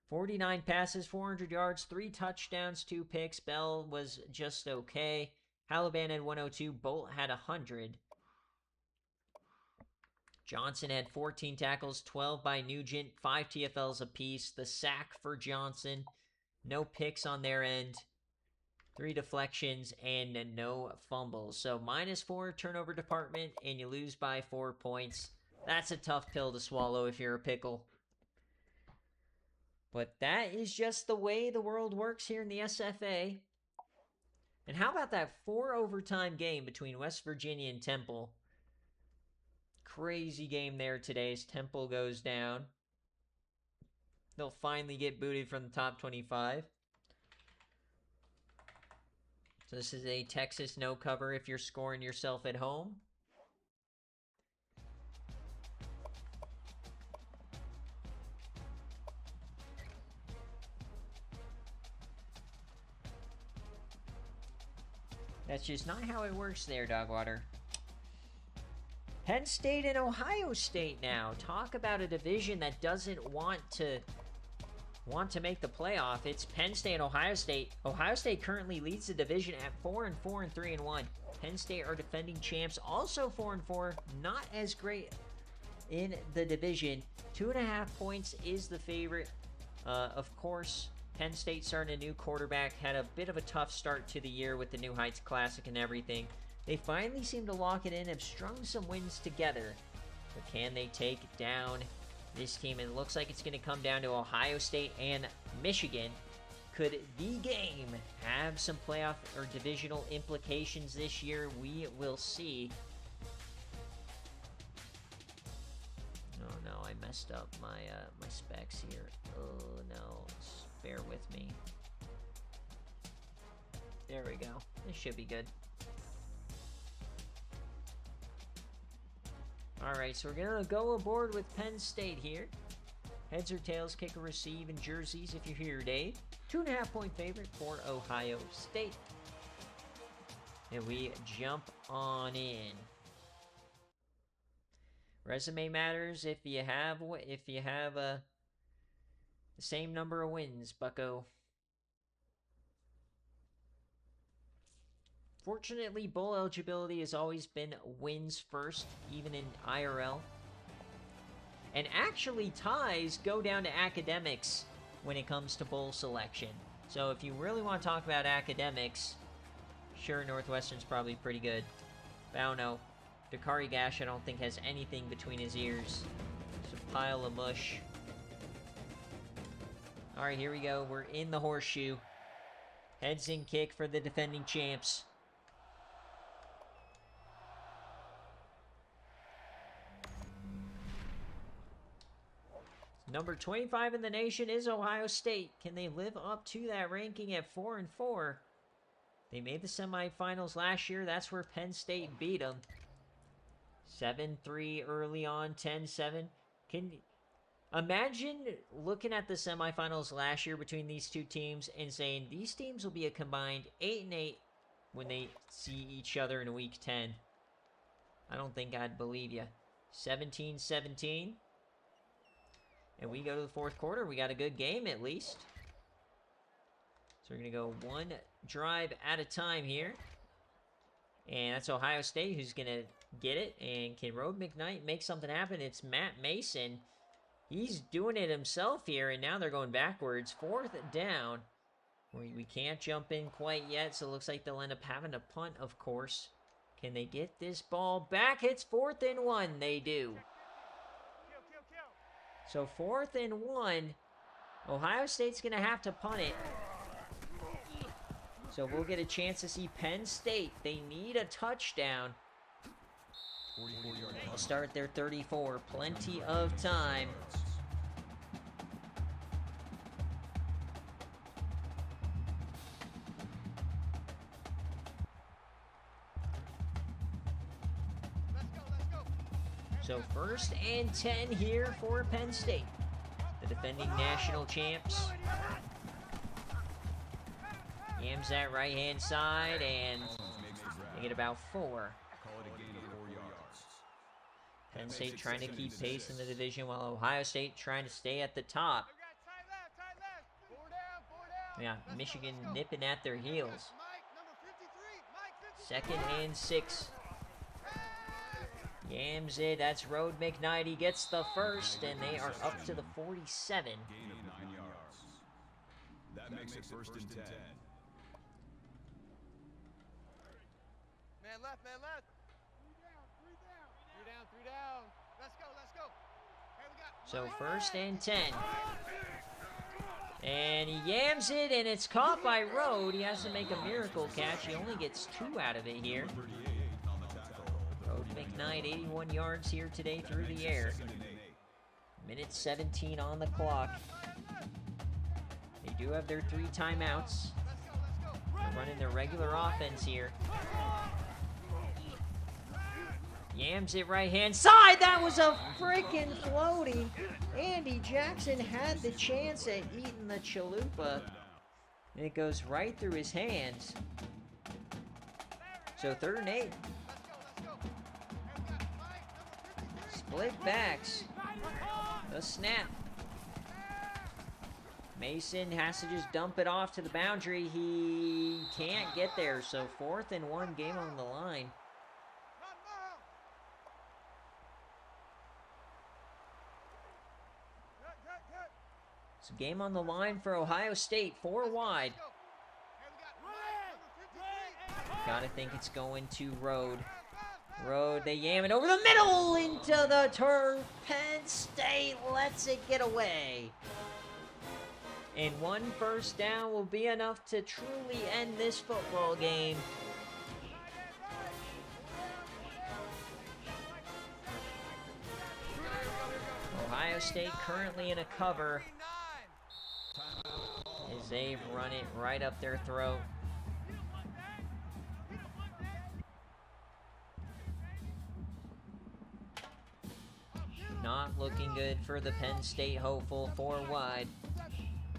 49 passes, 400 yards, 3 touchdowns, 2 picks. Bell was just okay. Halaban had 102. Bolt had 100. Johnson had 14 tackles, 12 by Nugent, 5 TFLs apiece. The sack for Johnson. No picks on their end. 3 deflections and no fumbles. So -4 turnover department, and you lose by 4 points. That's a tough pill to swallow if you're a pickle. But that is just the way the world works here in the SFA. And how about that 4 overtime game between West Virginia and Temple? Crazy game there today as Temple goes down. They'll finally get booted from the top 25. So this is a Texas no cover if you're scoring yourself at home. That's just not how it works there, Dogwater. Penn State and Ohio State now. Talk about a division that doesn't want to make the playoff. It's Penn State and Ohio State. Ohio State currently leads the division at 4-4 and 3-1. Penn State are defending champs, also 4-4. Not as great in the division. 2.5 points is the favorite. Of course, Penn State starting a new quarterback, had a bit of a tough start to the year with the New Heights Classic and everything. They finally seem to lock it in, have strung some wins together. But can they take down this team? And it looks like it's going to come down to Ohio State and Michigan. Could the game have some playoff or divisional implications this year? We will see. Oh no, I messed up my my specs here. Oh no, bear with me. There we go. This should be good. Alright, so we're going to go aboard with Penn State here. Heads or tails, kick or receive, and jerseys if you're here, Dave. 2.5 point favorite for Ohio State. And we jump on in. Resume matters if you have the same number of wins, bucko. Fortunately, bowl eligibility has always been wins first, even in IRL. And actually, ties go down to academics when it comes to bowl selection. So if you really want to talk about academics, sure, Northwestern's probably pretty good. But I don't know. Dakari Gash, I don't think, has anything between his ears. It's a pile of mush. Alright, here we go. We're in the horseshoe. Heads in kick for the defending champs. Number 25 in the nation is Ohio State. Can they live up to that ranking at 4-4? They made the semifinals last year. That's where Penn State beat them. 7-3 early on, 10-7. Can you imagine looking at the semifinals last year between these two teams and saying these teams will be a combined 8-8 when they see each other in week 10? I don't think I'd believe you. 17-17. And we go to the fourth quarter. We got a good game at least. So we're going to go one drive at a time here. And that's Ohio State who's going to get it. And can Road McKnight make something happen? It's Matt Mason. He's doing it himself here. And now they're going backwards. 4th down. We can't jump in quite yet. So it looks like they'll end up having to punt, of course. Can they get this ball back? It's 4th and 1. They do. So 4th and 1. Ohio State's going to have to punt it. So we'll get a chance to see Penn State. They need a touchdown. They'll start at their 34. Plenty of time. So 1st and 10 here for Penn State. The defending national champs. Yams that right-hand side, and they get about 4. Penn State trying to keep pace in the division, while Ohio State trying to stay at the top. Yeah, Michigan nipping at their heels. 2nd and 6. Yams it, that's Road McKnight. He gets the first, and they are up to the 47. Gain of 9 yards. That makes it 1st and 10. Man left, man left. 3 down. Let's go. Hey, we got So 1st and 10. And he yams it, and it's caught by Road. He has to make a miracle catch. He only gets 2 out of it here. Road McKnight, 81 yards here today through the air. Minute 17 on the clock. They do have their 3 timeouts. They're running their regular offense here. Yams it right-hand side. That was a freaking floaty. Andy Jackson had the chance at eating the chalupa. And it goes right through his hands. So 3rd and 8. Split backs. The snap. Mason has to just dump it off to the boundary. He can't get there. So 4th and 1, game on the line. It's a game on the line for Ohio State, 4 wide. Gotta think it's going to Road. Road, they yam it over the middle into the turf. Penn State lets it get away. And 1 first down will be enough to truly end this football game. Ohio State currently in a cover as they run it right up their throat. Not looking good for the Penn State hopeful, 4 wide.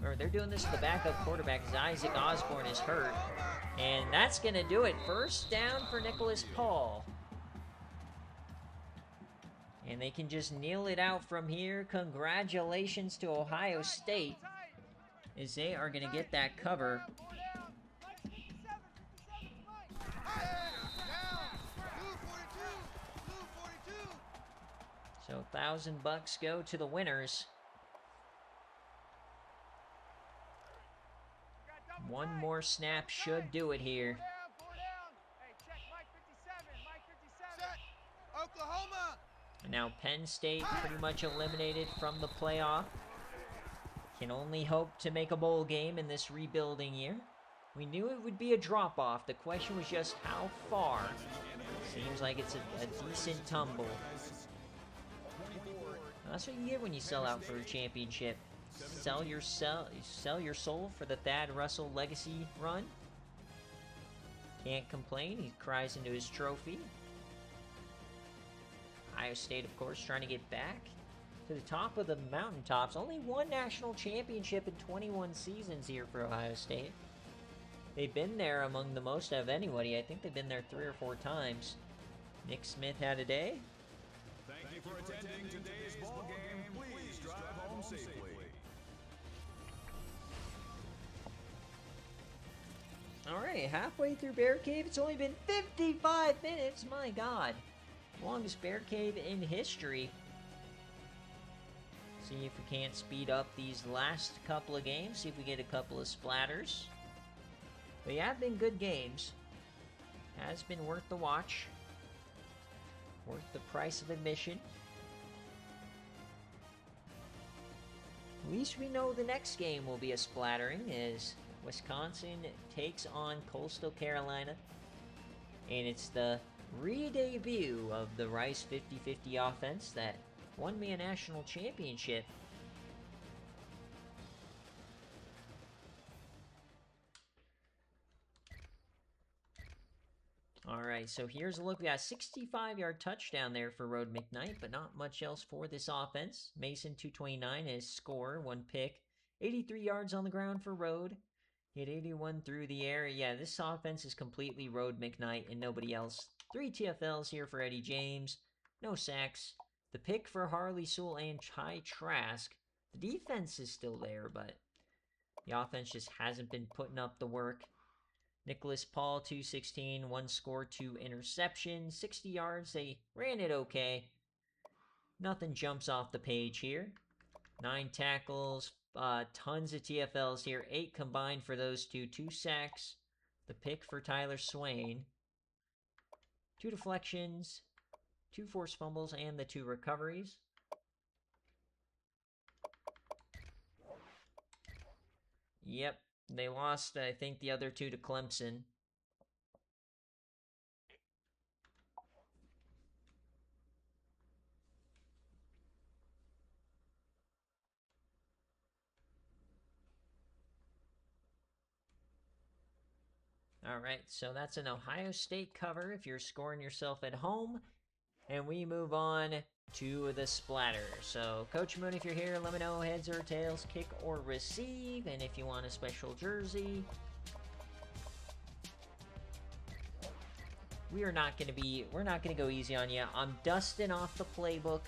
Or they're doing this to the backup quarterback as Isaac Osborne is hurt. And that's going to do it. 1st down for Nicholas Paul. And they can just kneel it out from here. Congratulations to Ohio State, as they are going to get that cover. So $1,000 go to the winners. 1 more snap should do it here. Oklahoma. And now Penn State pretty much eliminated from the playoff. Can only hope to make a bowl game in this rebuilding year. We knew it would be a drop-off. The question was just how far. Seems like it's a decent tumble. That's what you get when you sell out for a championship. Sell your soul for the Thad Russell legacy run. Can't complain. He cries into his trophy. Ohio State, of course, trying to get back to the top of the mountaintops. Only 1 national championship in 21 seasons here for Ohio State. They've been there among the most of anybody. I think they've been there 3 or 4 times. Nick Smith had a day. Thank you for attending today's ball game. Please drive home safely. All right, halfway through BearCave. It's only been 55 minutes. My God. Longest BearCave in history. See if we can't speed up these last couple of games. See if we get a couple of splatters. They have been good games. Has been worth the watch. price of admission. At least we know the next game will be a splattering as Wisconsin takes on Coastal Carolina. And it's the re-debut of the Rice 50-50 offense that won me a national championship. Alright, so here's a look. We got a 65-yard touchdown there for Road McKnight, but not much else for this offense. Mason, 229, his score, 1 pick. 83 yards on the ground for Road. Hit 81 through the air. Yeah, this offense is completely Road McKnight and nobody else. 3 TFLs here for Eddie James. No sacks. The pick for Harley Sewell and Chai Trask. The defense is still there, but the offense just hasn't been putting up the work. Nicholas Paul, 216, 1 score, 2 interceptions, 60 yards. They ran it okay. Nothing jumps off the page here. 9 tackles, tons of TFLs here. 8 combined for those two. 2 sacks. The pick for Tyler Swain. 2 deflections, 2 forced fumbles, and the 2 recoveries. Yep. They lost, I think, the other 2 to Clemson. Alright, so that's an Ohio State cover if you're scoring yourself at home. And we move on to the splatter. So, Coach Moon, if you're here, let me know heads or tails, kick or receive. And if you want a special jersey, we're not going to go easy on you. I'm dusting off the playbook,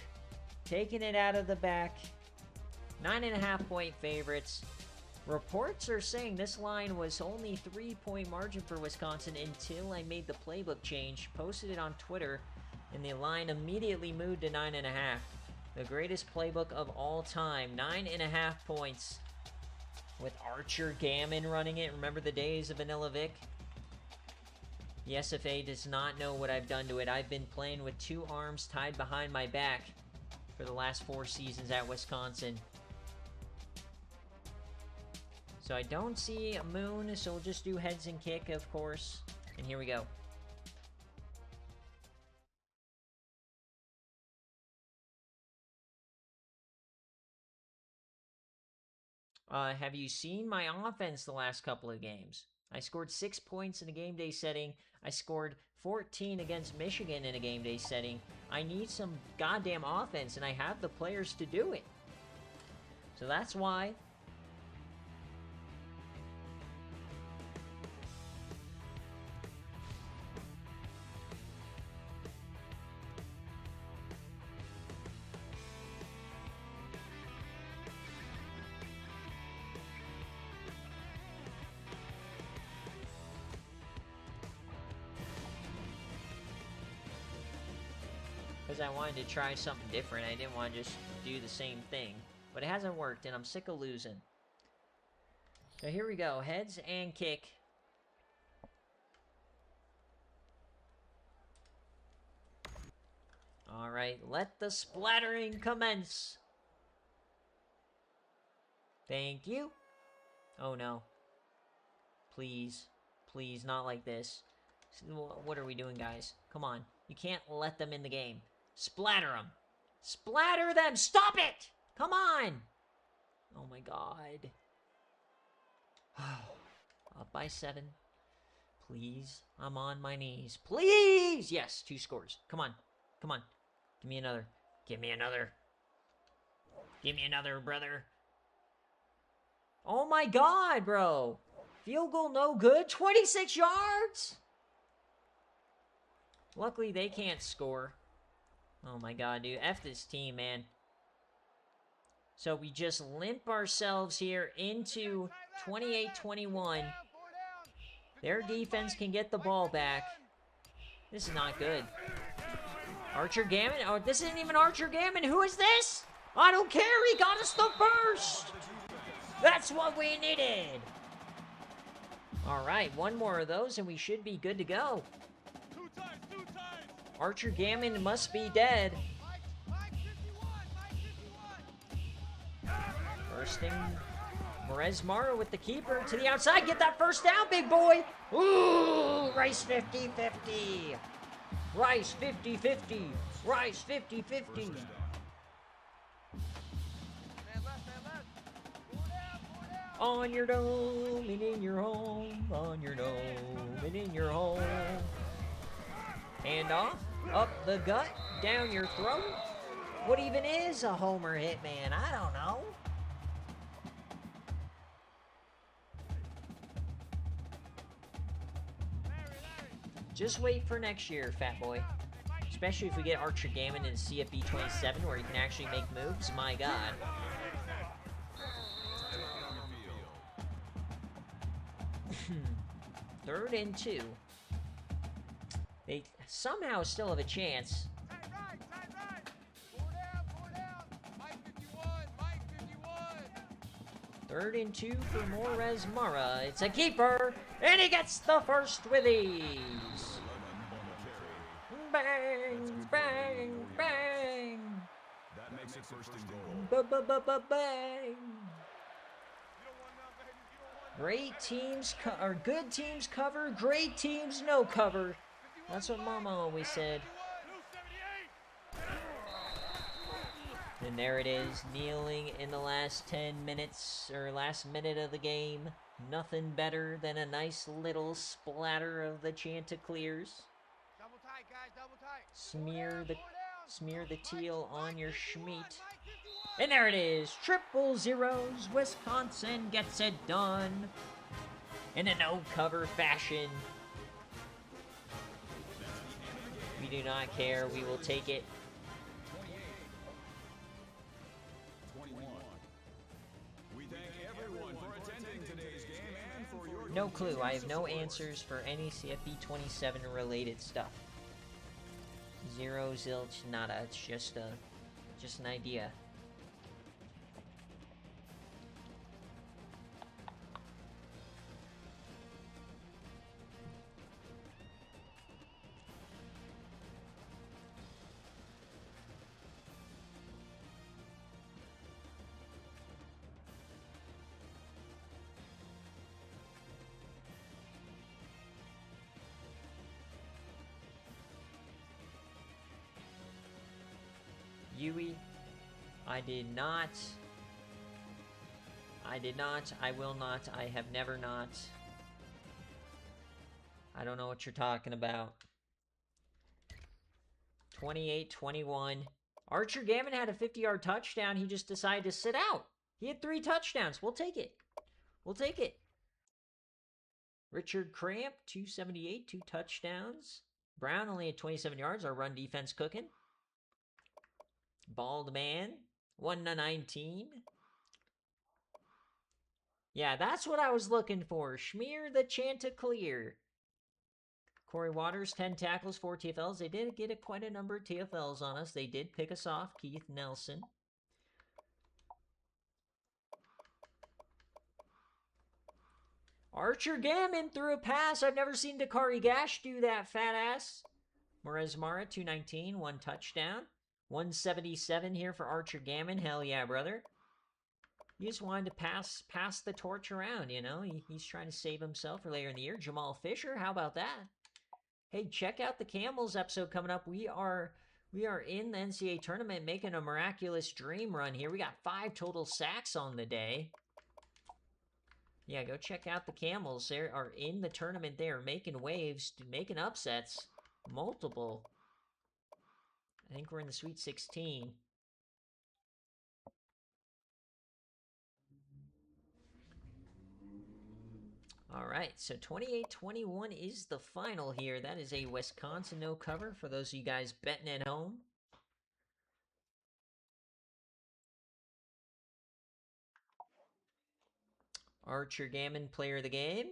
taking it out of the back. 9.5 point favorites. Reports are saying this line was only 3-point margin for Wisconsin until I made the playbook change, posted it on Twitter, and the line immediately moved to 9.5. The greatest playbook of all time. 9.5 points. With Archer Gammon running it. Remember the days of Vanilla Vic? The SFA does not know what I've done to it. I've been playing with 2 arms tied behind my back for the last 4 seasons at Wisconsin. So I don't see a moon, so we'll just do heads and kick, of course. And here we go. Have you seen my offense the last couple of games? I scored 6 points in a game day setting. I scored 14 against Michigan in a game day setting. I need some goddamn offense, and I have the players to do it. So that's why. Because I wanted to try something different. I didn't want to just do the same thing. But it hasn't worked, and I'm sick of losing. So here we go. Heads and kick. Alright, let the splattering commence. Thank you. Oh no. Please. Please, not like this. What are we doing, guys? Come on. You can't let them in the game. Splatter them. Splatter them. Stop it. Come on. Oh, my God. Up by 7. Please. I'm on my knees. Please. Yes, 2 scores. Come on. Come on. Give me another. Give me another. Give me another, brother. Oh, my God, bro. Field goal no good. 26 yards. Luckily, they can't score. Oh my god, dude. F this team, man. So we just limp ourselves here into 28-21. Their defense can get the ball back. This is not good. Archer Gammon? Oh, this isn't even Archer Gammon. Who is this? I don't care. He got us the first. That's what we needed. All right, 1 more of those and we should be good to go. 2 times, 2 times. Archer Gammon must be dead. Mike 51, Mike 51. Bursting. Merez Mara with the keeper to the outside. Get that first down, big boy. Ooh, Rice 50-50. Rice 50-50. Rice 50-50. Man left, man left. Four down. On your dome and in your home. On your dome and in your home. Hand off. Up the gut. Down your throat. What even is a homer hitman? I don't know. Just wait for next year, fat boy. Especially if we get Archer Gammon in CFB 27 where he can actually make moves. My God. Third and 2. They somehow still have a chance. Tight right. Four down. Mike 51, Mike 51. Third and 2 for Morez Mara. It's a keeper, and he gets the first with ease. Bang, bang, bang. That makes it first and goal. Bang. Great teams, or good teams cover, great teams no cover. That's what Mama always said. And there it is, kneeling in the last 10 minutes, or last minute of the game. Nothing better than a nice little splatter of the Chanticleers. Double tight, guys, double tight. Smear the teal on your schmeat. And there it is, 000. Wisconsin gets it done in a no-cover fashion. We do not care, we will take it. 21. We thank everyone for attending today's game and for your No clue, I have no answers for any CFB 27 related stuff. Zero, zilch, nada, it's just an idea. Yui, I did not, I will not, I have never not. I don't know what you're talking about. 28-21. Archer Gammon had a 50-yard touchdown, he just decided to sit out. He had 3 touchdowns, we'll take it. We'll take it. Richard Cramp, 278, 2 touchdowns. Brown only had 27 yards, our run defense cooking. Bald Man, 1-19. Yeah, that's what I was looking for. Schmear the Chanticleer. Corey Waters, 10 tackles, 4 TFLs. They did get quite a number of TFLs on us. They did pick us off. Keith Nelson. Archer Gammon threw a pass. I've never seen Dakari Gash do that, fat ass. Merez Mara, 219, 1 touchdown. 177 here for Archer Gammon. Hell yeah, brother. He just wanted to pass the torch around, you know? He's trying to save himself for later in the year. Jamal Fisher, how about that? Hey, check out the Camels episode coming up. We are in the NCAA tournament making a miraculous dream run here. We got 5 total sacks on the day. Yeah, go check out the Camels. They are in the tournament. They are making waves, making upsets. Multiple. I think we're in the Sweet 16. All right, so 28-21 is the final here. That is a Wisconsin no cover for those of you guys betting at home. Archer Gammon, player of the game.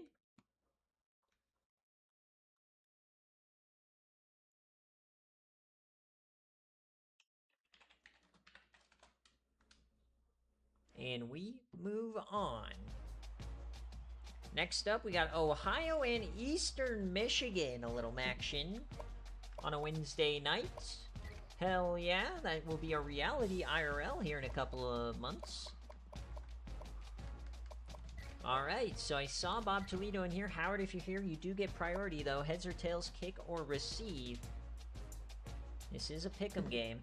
And we move on. Next up, we got Ohio and Eastern Michigan. A little action on a Wednesday night. Hell yeah, that will be a reality IRL here in a couple of months. Alright, so I saw Bob Toledo in here. Howard, if you're here, you do get priority, though. Heads or tails, kick or receive. This is a pick'em game.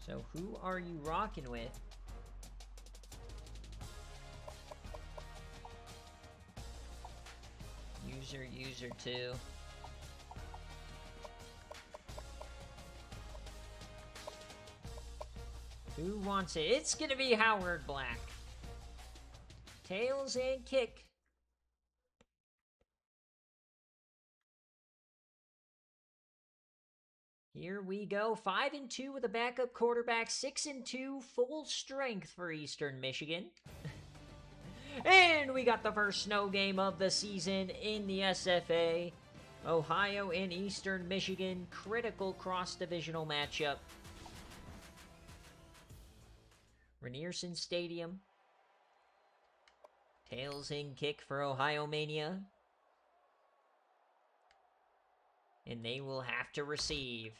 So who are you rocking with? User 2. Who wants it? It's gonna be Howard Black. Tails and kick. Here we go. 5-2 with a backup quarterback. 6-2 full strength for Eastern Michigan. And we got the first snow game of the season in the SFA. Ohio and Eastern Michigan. Critical cross-divisional matchup. Renierson Stadium. Tails in kick for Ohio Mania. And they will have to receive.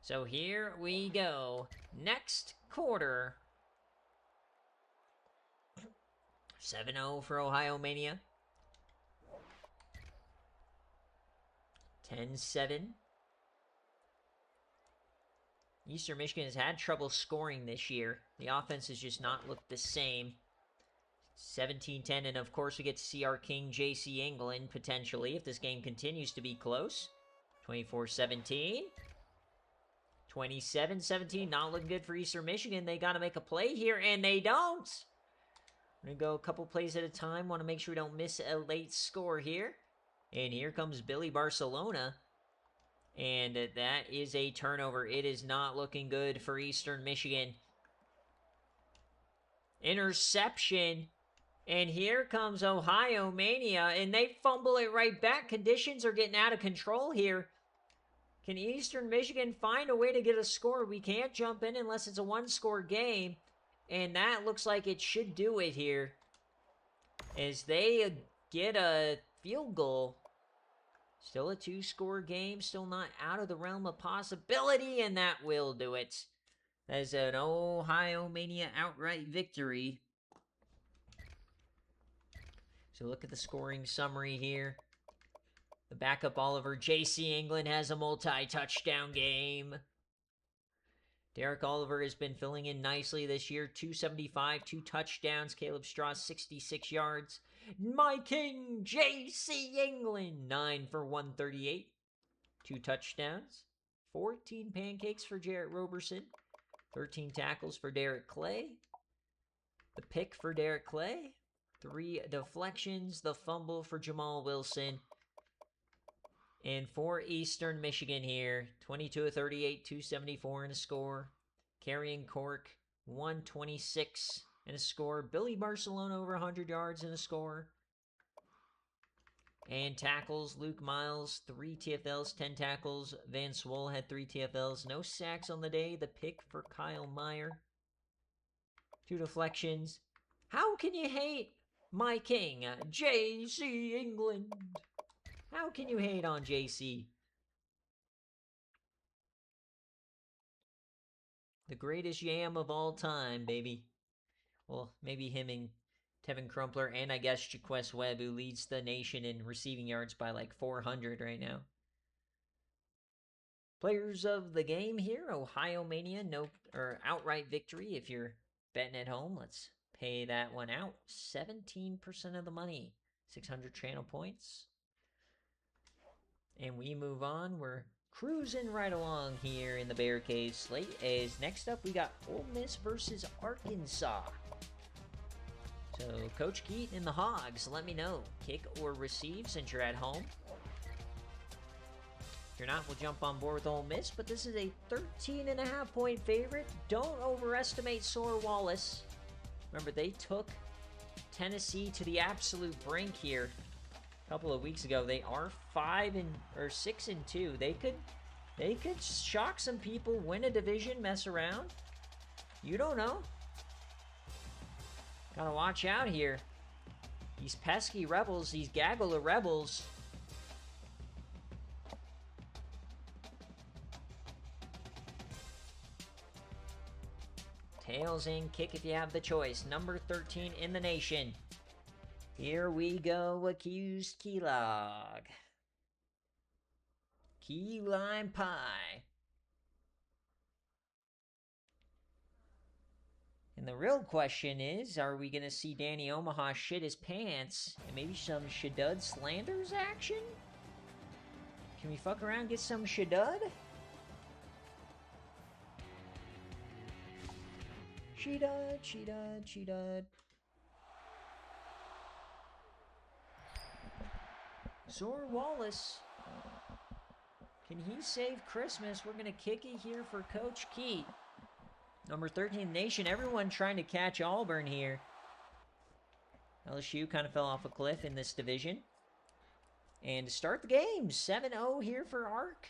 So here we go. Next quarter. 7-0 for Ohio Mania. 10-7. Eastern Michigan has had trouble scoring this year. The offense has just not looked the same. 17-10, and of course we get to see our king J.C. England potentially if this game continues to be close. 24-17. 27-17, not looking good for Eastern Michigan. They got to make a play here, and they don't. We're going to go a couple plays at a time. Want to make sure we don't miss a late score here. And here comes Billy Barcelona. And that is a turnover. It is not looking good for Eastern Michigan. Interception. And here comes Ohio Mania. And they fumble it right back. Conditions are getting out of control here. Can Eastern Michigan find a way to get a score? We can't jump in unless it's a one-score game. And that looks like it should do it here. As they get a field goal. Still a two-score game. Still not out of the realm of possibility. And that will do it. As an Ohio Mania outright victory. So look at the scoring summary here. The backup Oliver, J.C. England, has a multi-touchdown game. Derek Oliver has been filling in nicely this year. 275, 2 touchdowns. Caleb Strauss, 66 yards. My king, J.C. England, 9 for 138. 2 touchdowns. 14 pancakes for Jarrett Roberson. 13 tackles for Derek Clay. The pick for Derek Clay. 3 deflections. The fumble for Jamal Wilson. And for Eastern Michigan here, 22-38, 274 and a score. Carrying Cork, 126 and a score. Billy Barcelona over 100 yards and a score. And tackles, Luke Miles, 3 TFLs, 10 tackles. Van Swol had 3 TFLs. No sacks on the day. The pick for Kyle Meyer. 2 deflections. How can you hate my king, J.C. England? How can you hate on JC? The greatest yam of all time, baby. Well, maybe him and Tevin Crumpler, and I guess Jaquez Webb, who leads the nation in receiving yards by like 400 right now. Players of the game here, Ohio Mania, outright victory. If you're betting at home, let's pay that one out. 17% of the money, 600 channel points. And we move on. We're cruising right along here in the BearCave slate. As next up, we got Ole Miss versus Arkansas. So, Coach Keaton and the Hogs, let me know. Kick or receive since you're at home. If you're not, we'll jump on board with Ole Miss. But this is a 13.5-point favorite. Don't overestimate Sore Wallace. Remember, they took Tennessee to the absolute brink here. Couple of weeks ago. They are 6-2. They could They could shock some people, win a division, mess around. You don't know. Gotta watch out here. These pesky rebels, these gaggle of rebels. Tails in, kick if you have the choice. Number 13 in the nation. Here we go, accused key log. Key lime pie. And the real question is, are we going to see Danny Omaha shit his pants and maybe some Shadud Slanders action? Can we fuck around and get some Shadud? She-dud, she-dud, she-dud. Zor Wallace. Can he save Christmas? We're going to kick it here for Coach Keat. Number 13 nation. Everyone trying to catch Auburn here. LSU kind of fell off a cliff in this division. And to start the game, 7-0 here for Ark.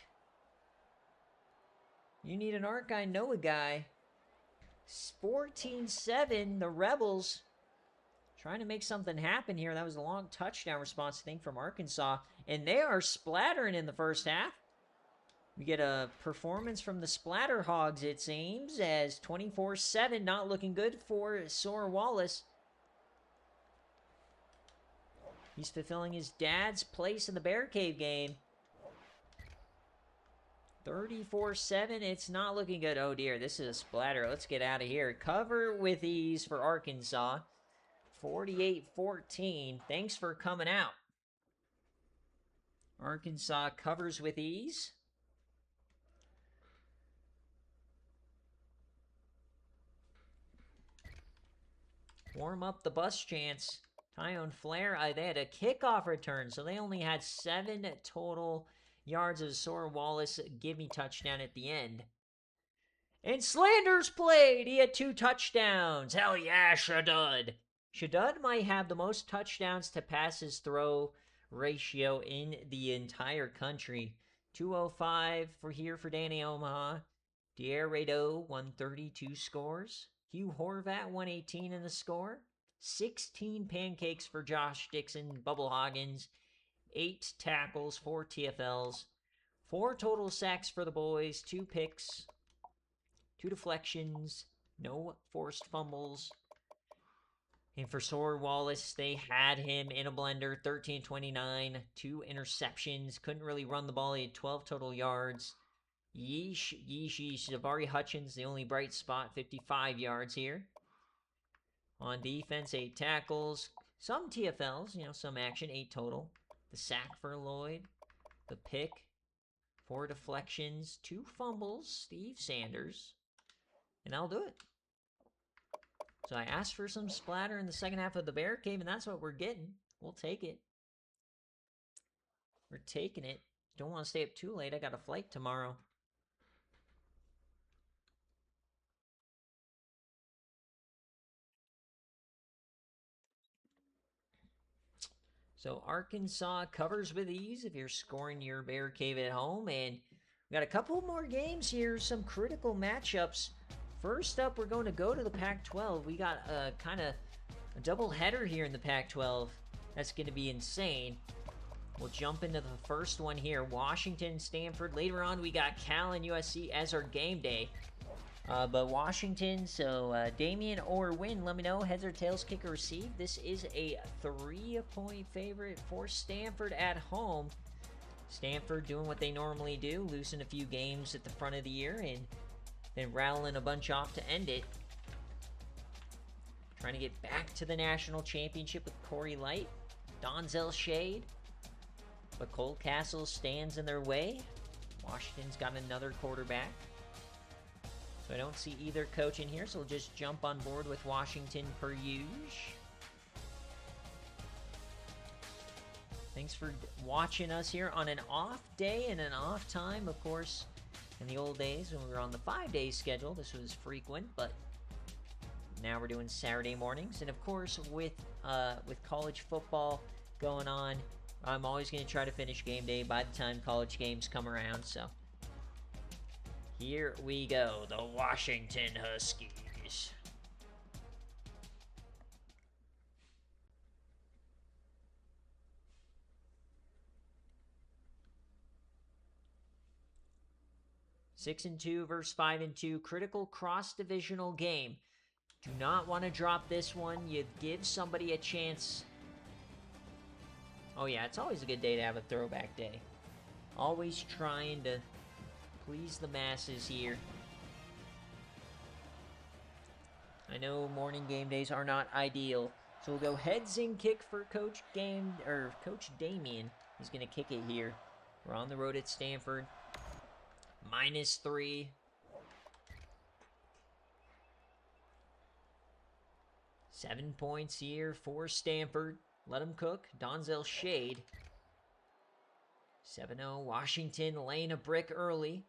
You need an Ark, I know a guy. 14-7, the Rebels trying to make something happen here. That was a long touchdown response, I think, from Arkansas. And they are splattering in the first half. We get a performance from the Splatter Hogs, it seems, as 24-7, not looking good for Zor Wallace. He's fulfilling his dad's place in the BearCave game. 34-7, it's not looking good. Oh dear, this is a splatter. Let's get out of here. Cover with ease for Arkansas. 48-14. Thanks for coming out. Arkansas covers with ease. Warm up the bus chance. Tyone Flair, they had a kickoff return, so they only had 7 total yards of Zor Wallace give-me touchdown at the end. And Slanders played! He had 2 touchdowns! Hell yeah, Shadud! Shadud might have the most touchdowns to passes throw ratio in the entire country. 205 for Danny Omaha. Dier Rado, 132 scores. Hugh Horvat, 118 in the score. 16 pancakes for Josh Dixon, Bubble Hoggins. 8 tackles, 4 TFLs. 4 total sacks for the boys. 2 picks. 2 deflections. No forced fumbles. And for Zor Wallace, they had him in a blender. 13-29. 2 interceptions. Couldn't really run the ball. He had 12 total yards. Yeesh, yeesh, yeesh. Jabari Hutchins, the only bright spot, 55 yards here. On defense, 8 tackles. Some TFLs, some action, 8 total. The sack for Lloyd. The pick. 4 deflections. 2 fumbles. Steve Sanders. And that'll do it. So I asked for some splatter in the second half of the BearCave, and that's what we're getting. We'll take it. We're taking it. Don't want to stay up too late. I got a flight tomorrow. So Arkansas covers with ease if you're scoring your BearCave at home. And we got a couple more games here, some critical matchups. First up, we're going to go to the Pac-12. We got a kind of a double header here in the Pac-12. That's going to be insane. We'll jump into the first one here. Washington, Stanford. Later on, we got Cal and USC as our game day. But Washington, so Damien or Win, let me know. Heads or tails, kick or receive. This is a 3-point favorite for Stanford at home. Stanford doing what they normally do, losing a few games at the front of the year and then rattling a bunch off to end it. Trying to get back to the national championship with Corey Light, Donzel Shade. But Coldcastle stands in their way. Washington's got another quarterback. So I don't see either coach in here, so we'll just jump on board with Washington per usual. Thanks for watching us here on an off day and an off time. Of course, in the old days when we were on the 5-day schedule, this was frequent, but now we're doing Saturday mornings. And of course, with college football going on, I'm always going to try to finish game day by the time college games come around. So Here we go, the Washington Huskies. Six and 2 versus 5 and 2. Critical cross-divisional game. Do not want to drop this one. You give somebody a chance. Oh yeah, it's always a good day to have a throwback day. Always trying to please the masses here. I know morning game days are not ideal. So we'll go heads in kick for Coach Damien. He's going to kick it here. We're on the road at Stanford. -3. Seven points here for Stanford. Let him cook. Donzel Shade. 7-0. Washington laying a brick early.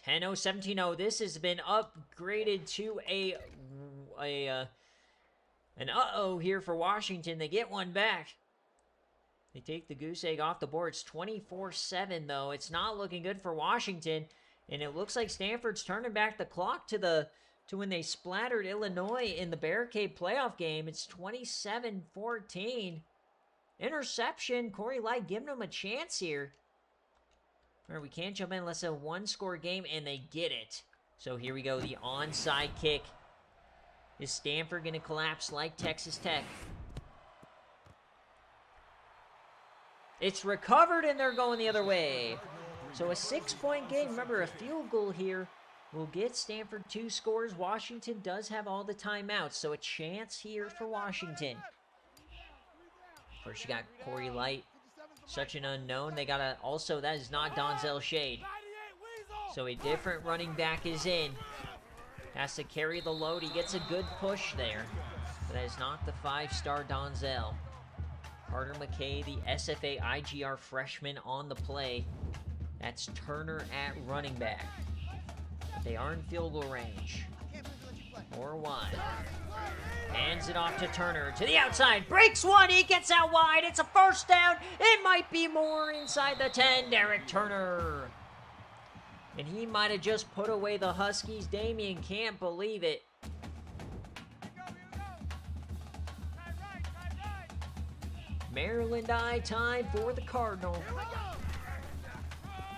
10-0, 17-0. This has been upgraded to an uh-oh here for Washington. They get one back. They take the goose egg off the board. It's 24-7, though. It's not looking good for Washington. And it looks like Stanford's turning back the clock to when they splattered Illinois in the BearCave playoff game. It's 27-14. Interception. Corey Light giving them a chance here. All right, we can't jump in unless it's a one-score game, and they get it. So here we go, the onside kick. Is Stanford going to collapse like Texas Tech? It's recovered, and they're going the other way. So a 6-point game. Remember, a field goal here will get Stanford 2 scores. Washington does have all the timeouts, so a chance here for Washington. First, you got Corey Light. Such an unknown. They got also, that is not Donzel Shade. So a different running back is in. Has to carry the load. He gets a good push there. But that is not the 5-star Donzel. Carter McKay, the SFA IGR freshman on the play. That's Turner at running back. They are in field goal range. 4 wide. Hands it off to Turner. To the outside. Breaks one. He gets out wide. It's a first down. It might be more inside the 10. Derek Turner. And he might have just put away the Huskies. Damien can't believe it. Maryland eye time for the Cardinal.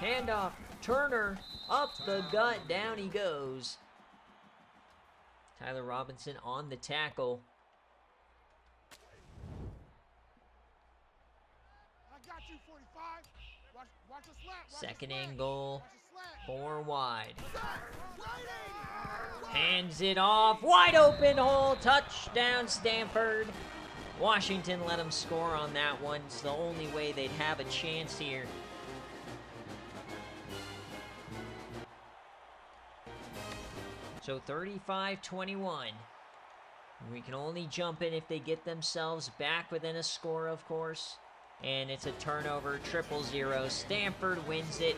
Handoff. Turner up the gut. Down he goes. Tyler Robinson on the tackle. Second and goal. 4 wide. Hands it off. Wide open hole. Touchdown Stanford. Washington let them score on that one. It's the only way they'd have a chance here. So 35-21. We can only jump in if they get themselves back within a score, of course. And it's a turnover, 0-0. Stanford wins it,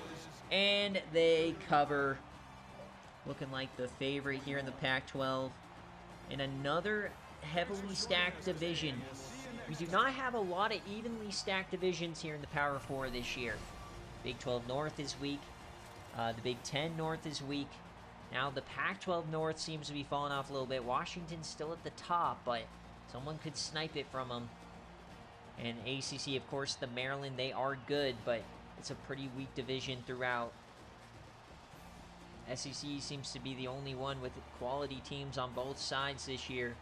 and they cover. Looking like the favorite here in the Pac-12. In another heavily stacked division. We do not have a lot of evenly stacked divisions here in the Power 4 this year. Big 12 North is weak. The Big 10 North is weak. Now the Pac-12 North seems to be falling off a little bit. Washington's still at the top, but someone could snipe it from them. And ACC, of course, the Maryland, they are good, but it's a pretty weak division throughout. SEC seems to be the only one with quality teams on both sides this year.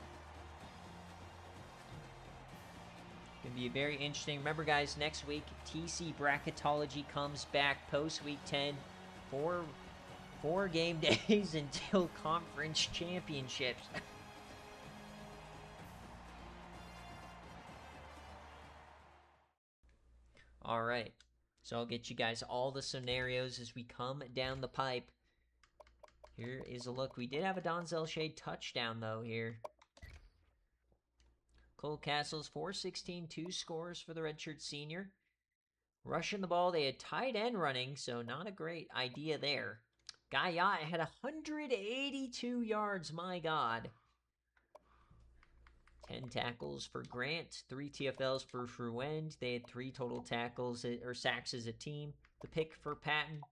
Going to be very interesting. Remember, guys, next week, TC Bracketology comes back post-Week 10. Four game days until conference championships. All right. So I'll get you guys all the scenarios as we come down the pipe. Here is a look. We did have a Donzel Shade touchdown, though, here. Cole Castles, 416, 2 scores for the redshirt senior. Rushing the ball, they had tight end running, so not a great idea there. Guy Yacht had 182 yards, my God. 10 tackles for Grant, 3 TFLs for Fruend. They had 3 total tackles or sacks as a team. The pick for Patton.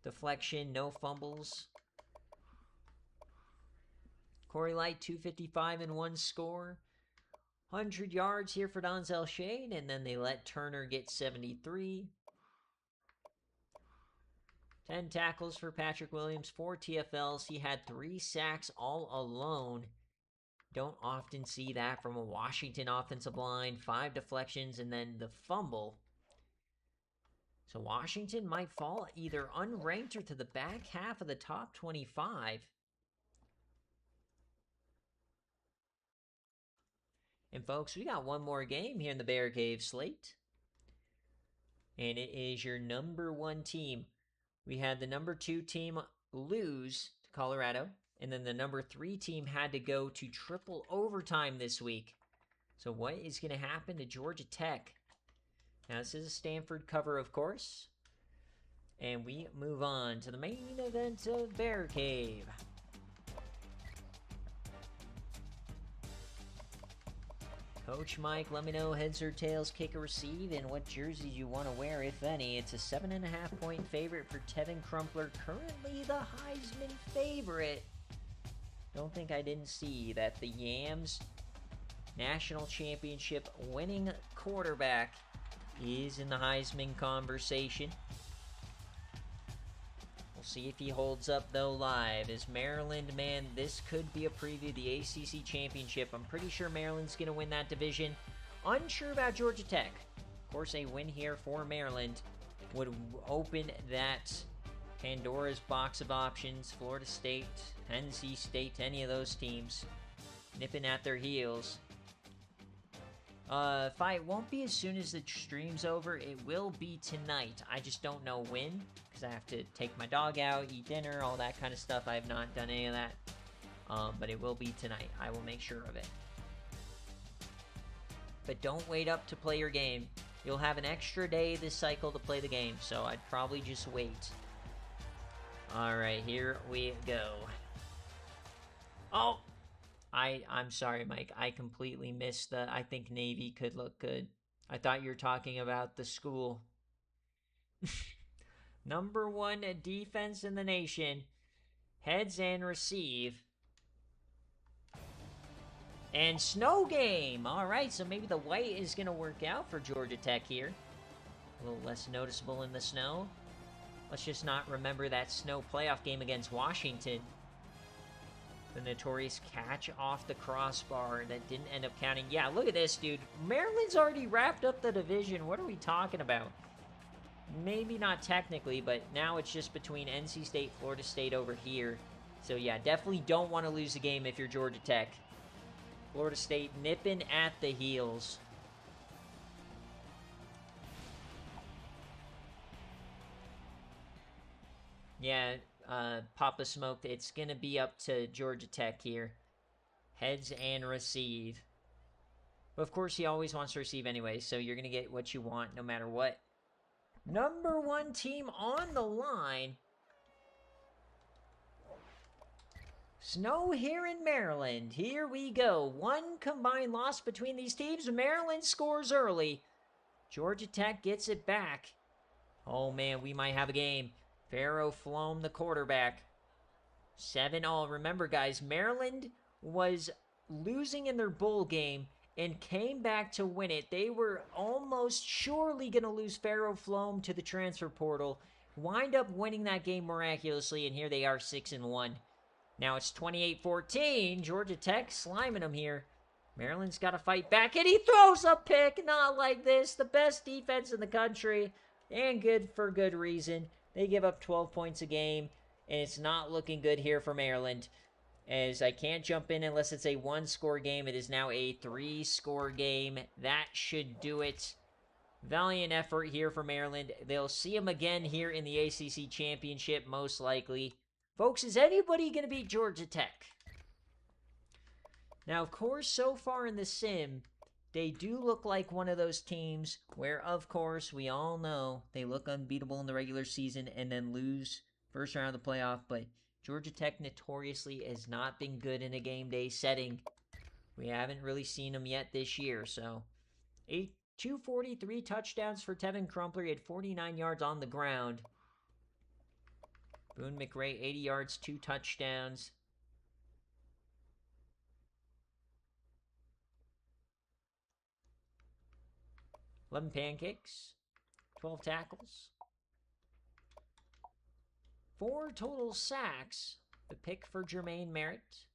deflection, no fumbles. Corey Light, 255 and 1 score. 100 yards here for Donzel Shade, and then they let Turner get 73. 10 tackles for Patrick Williams, 4 TFLs. He had 3 sacks all alone. Don't often see that from a Washington offensive line. 5 deflections and then the fumble. So Washington might fall either unranked or to the back half of the top 25. And folks, we got one more game here in the BearCave slate. And it is your number 1 team. We had the number 2 team lose to Colorado. And then the number 3 team had to go to triple overtime this week. So what is going to happen to Georgia Tech? Now this is a Stanford cover, of course. And we move on to the main event of BearCave. Coach Mike, let me know heads or tails, kick or receive, and what jerseys you want to wear, if any. It's a 7.5 point favorite for Tevin Crumpler, currently the Heisman favorite. Don't think I didn't see that the Yams national championship winning quarterback is in the Heisman conversation. We'll see if he holds up, though, live. As Maryland, man, this could be a preview of the ACC championship. I'm pretty sure Maryland's going to win that division. Unsure about Georgia Tech. Of course, a win here for Maryland would open that Pandora's box of options. Florida State, NC State, any of those teams nipping at their heels. Fight won't be as soon as the stream's over. It will be tonight. I just don't know when, because I have to take my dog out, eat dinner, all that kind of stuff. I have not done any of that. But it will be tonight. I will make sure of it. But don't wait up to play your game. You'll have an extra day this cycle to play the game, so I'd probably just wait. Alright, here we go. Oh! I'm sorry, Mike. I completely missed the... I think Navy could look good. I thought you were talking about the school. Number 1 defense in the nation. Heads and receive. And snow game. All right, so maybe the white is going to work out for Georgia Tech here. A little less noticeable in the snow. Let's just not remember that snow playoff game against Washington. The notorious catch off the crossbar that didn't end up counting. Yeah, look at this, dude. Maryland's already wrapped up the division. What are we talking about? Maybe not technically, but now it's just between NC State, Florida State over here. So yeah, definitely don't want to lose a game if you're Georgia Tech. Florida State nipping at the heels. Yeah, Papa Smoked, it's going to be up to Georgia Tech here. Heads and receive. But of course, he always wants to receive anyway, so you're going to get what you want no matter what. Number 1 team on the line. Snow here in Maryland. Here we go. 1 combined loss between these teams. Maryland scores early. Georgia Tech gets it back. Oh, man, we might have a game. Pharaoh Flom, the quarterback. 7-all. Remember, guys, Maryland was losing in their bowl game and came back to win it. They were almost surely going to lose Pharaoh Flom to the transfer portal. Wind up winning that game miraculously, and here they are 6-1. Now it's 28-14. Georgia Tech sliming them here. Maryland's got to fight back, and he throws a pick. Not like this. The best defense in the country, and good for good reason. They give up 12 points a game, and it's not looking good here for Maryland. As I can't jump in unless it's a 1-score game. It is now a 3-score game. That should do it. Valiant effort here for Maryland. They'll see them again here in the ACC Championship, most likely. Folks, is anybody going to beat Georgia Tech? Now, of course, so far in the sim, they do look like one of those teams where, of course, we all know they look unbeatable in the regular season and then lose first round of the playoff. But Georgia Tech notoriously has not been good in a game day setting. We haven't really seen them yet this year. So, 243 touchdowns for Tevin Crumpler. He had 49 yards on the ground. Boone McRae, 80 yards, 2 touchdowns. $11 pancakes, 12 tackles, 4 total sacks. The pick for Jermaine Merritt.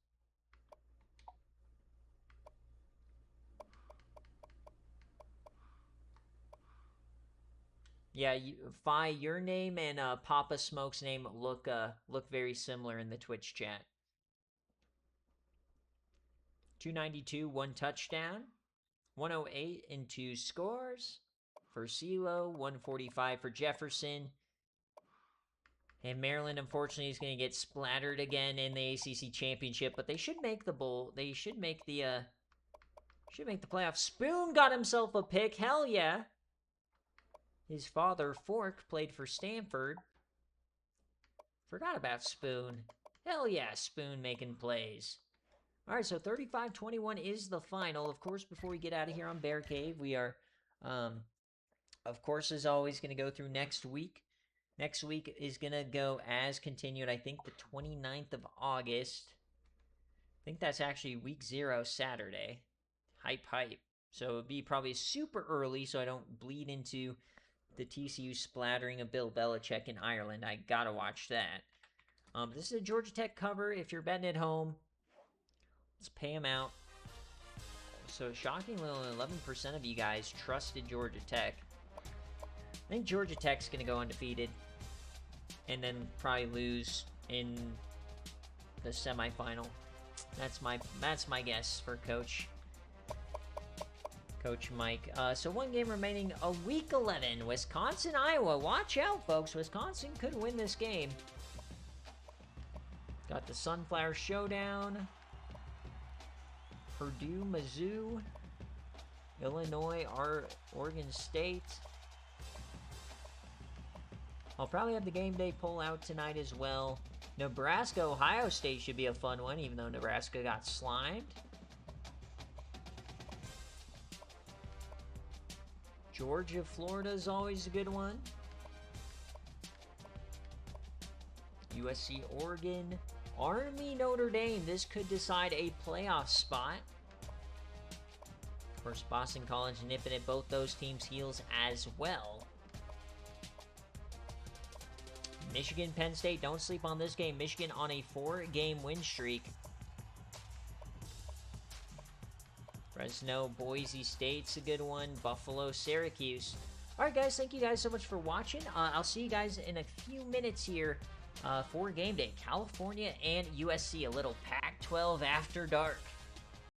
Yeah, Fi, your name and Papa Smoke's name look very similar in the Twitch chat. 292, 1 touchdown. 108 in 2 scores for CeeLo. 145 for Jefferson. And Maryland, unfortunately, is going to get splattered again in the ACC championship, but they should make the bowl. They should make the playoffs. Spoon got himself a pick. Hell yeah. His father, Fork, played for Stanford. Forgot about Spoon. Hell yeah, Spoon making plays. All right, so 35-21 is the final. Of course, before we get out of here on BearCave, we are, of course, as always, going to go through next week. Next week is going to go as continued, I think, the 29th of August. I think that's actually week 0, Saturday. Hype, hype. So it would be probably super early so I don't bleed into the TCU splattering of Bill Belichick in Ireland. I got to watch that. This is a Georgia Tech cover. If you're betting at home, let's pay him out. So shockingly, only 11% of you guys trusted Georgia Tech. I think Georgia Tech's going to go undefeated and then probably lose in the semifinal. That's my guess for Coach Mike. So 1 game remaining, week 11, Wisconsin, Iowa. Watch out, folks. Wisconsin could win this game. Got the Sunflower Showdown. Purdue, Mizzou, Illinois, Oregon State. I'll probably have the game day pull out tonight as well. Nebraska, Ohio State should be a fun one, even though Nebraska got slimed. Georgia, Florida is always a good one. USC, Oregon. Army, Notre Dame. This could decide a playoff spot. Of course, Boston College nipping at both those teams' heels as well. Michigan, Penn State. Don't sleep on this game. Michigan on a 4-game win streak. Fresno, Boise State's a good one. Buffalo, Syracuse. All right, guys. Thank you guys so much for watching. I'll see you guys in a few minutes here for game day. California and USC. A little Pac-12 after dark.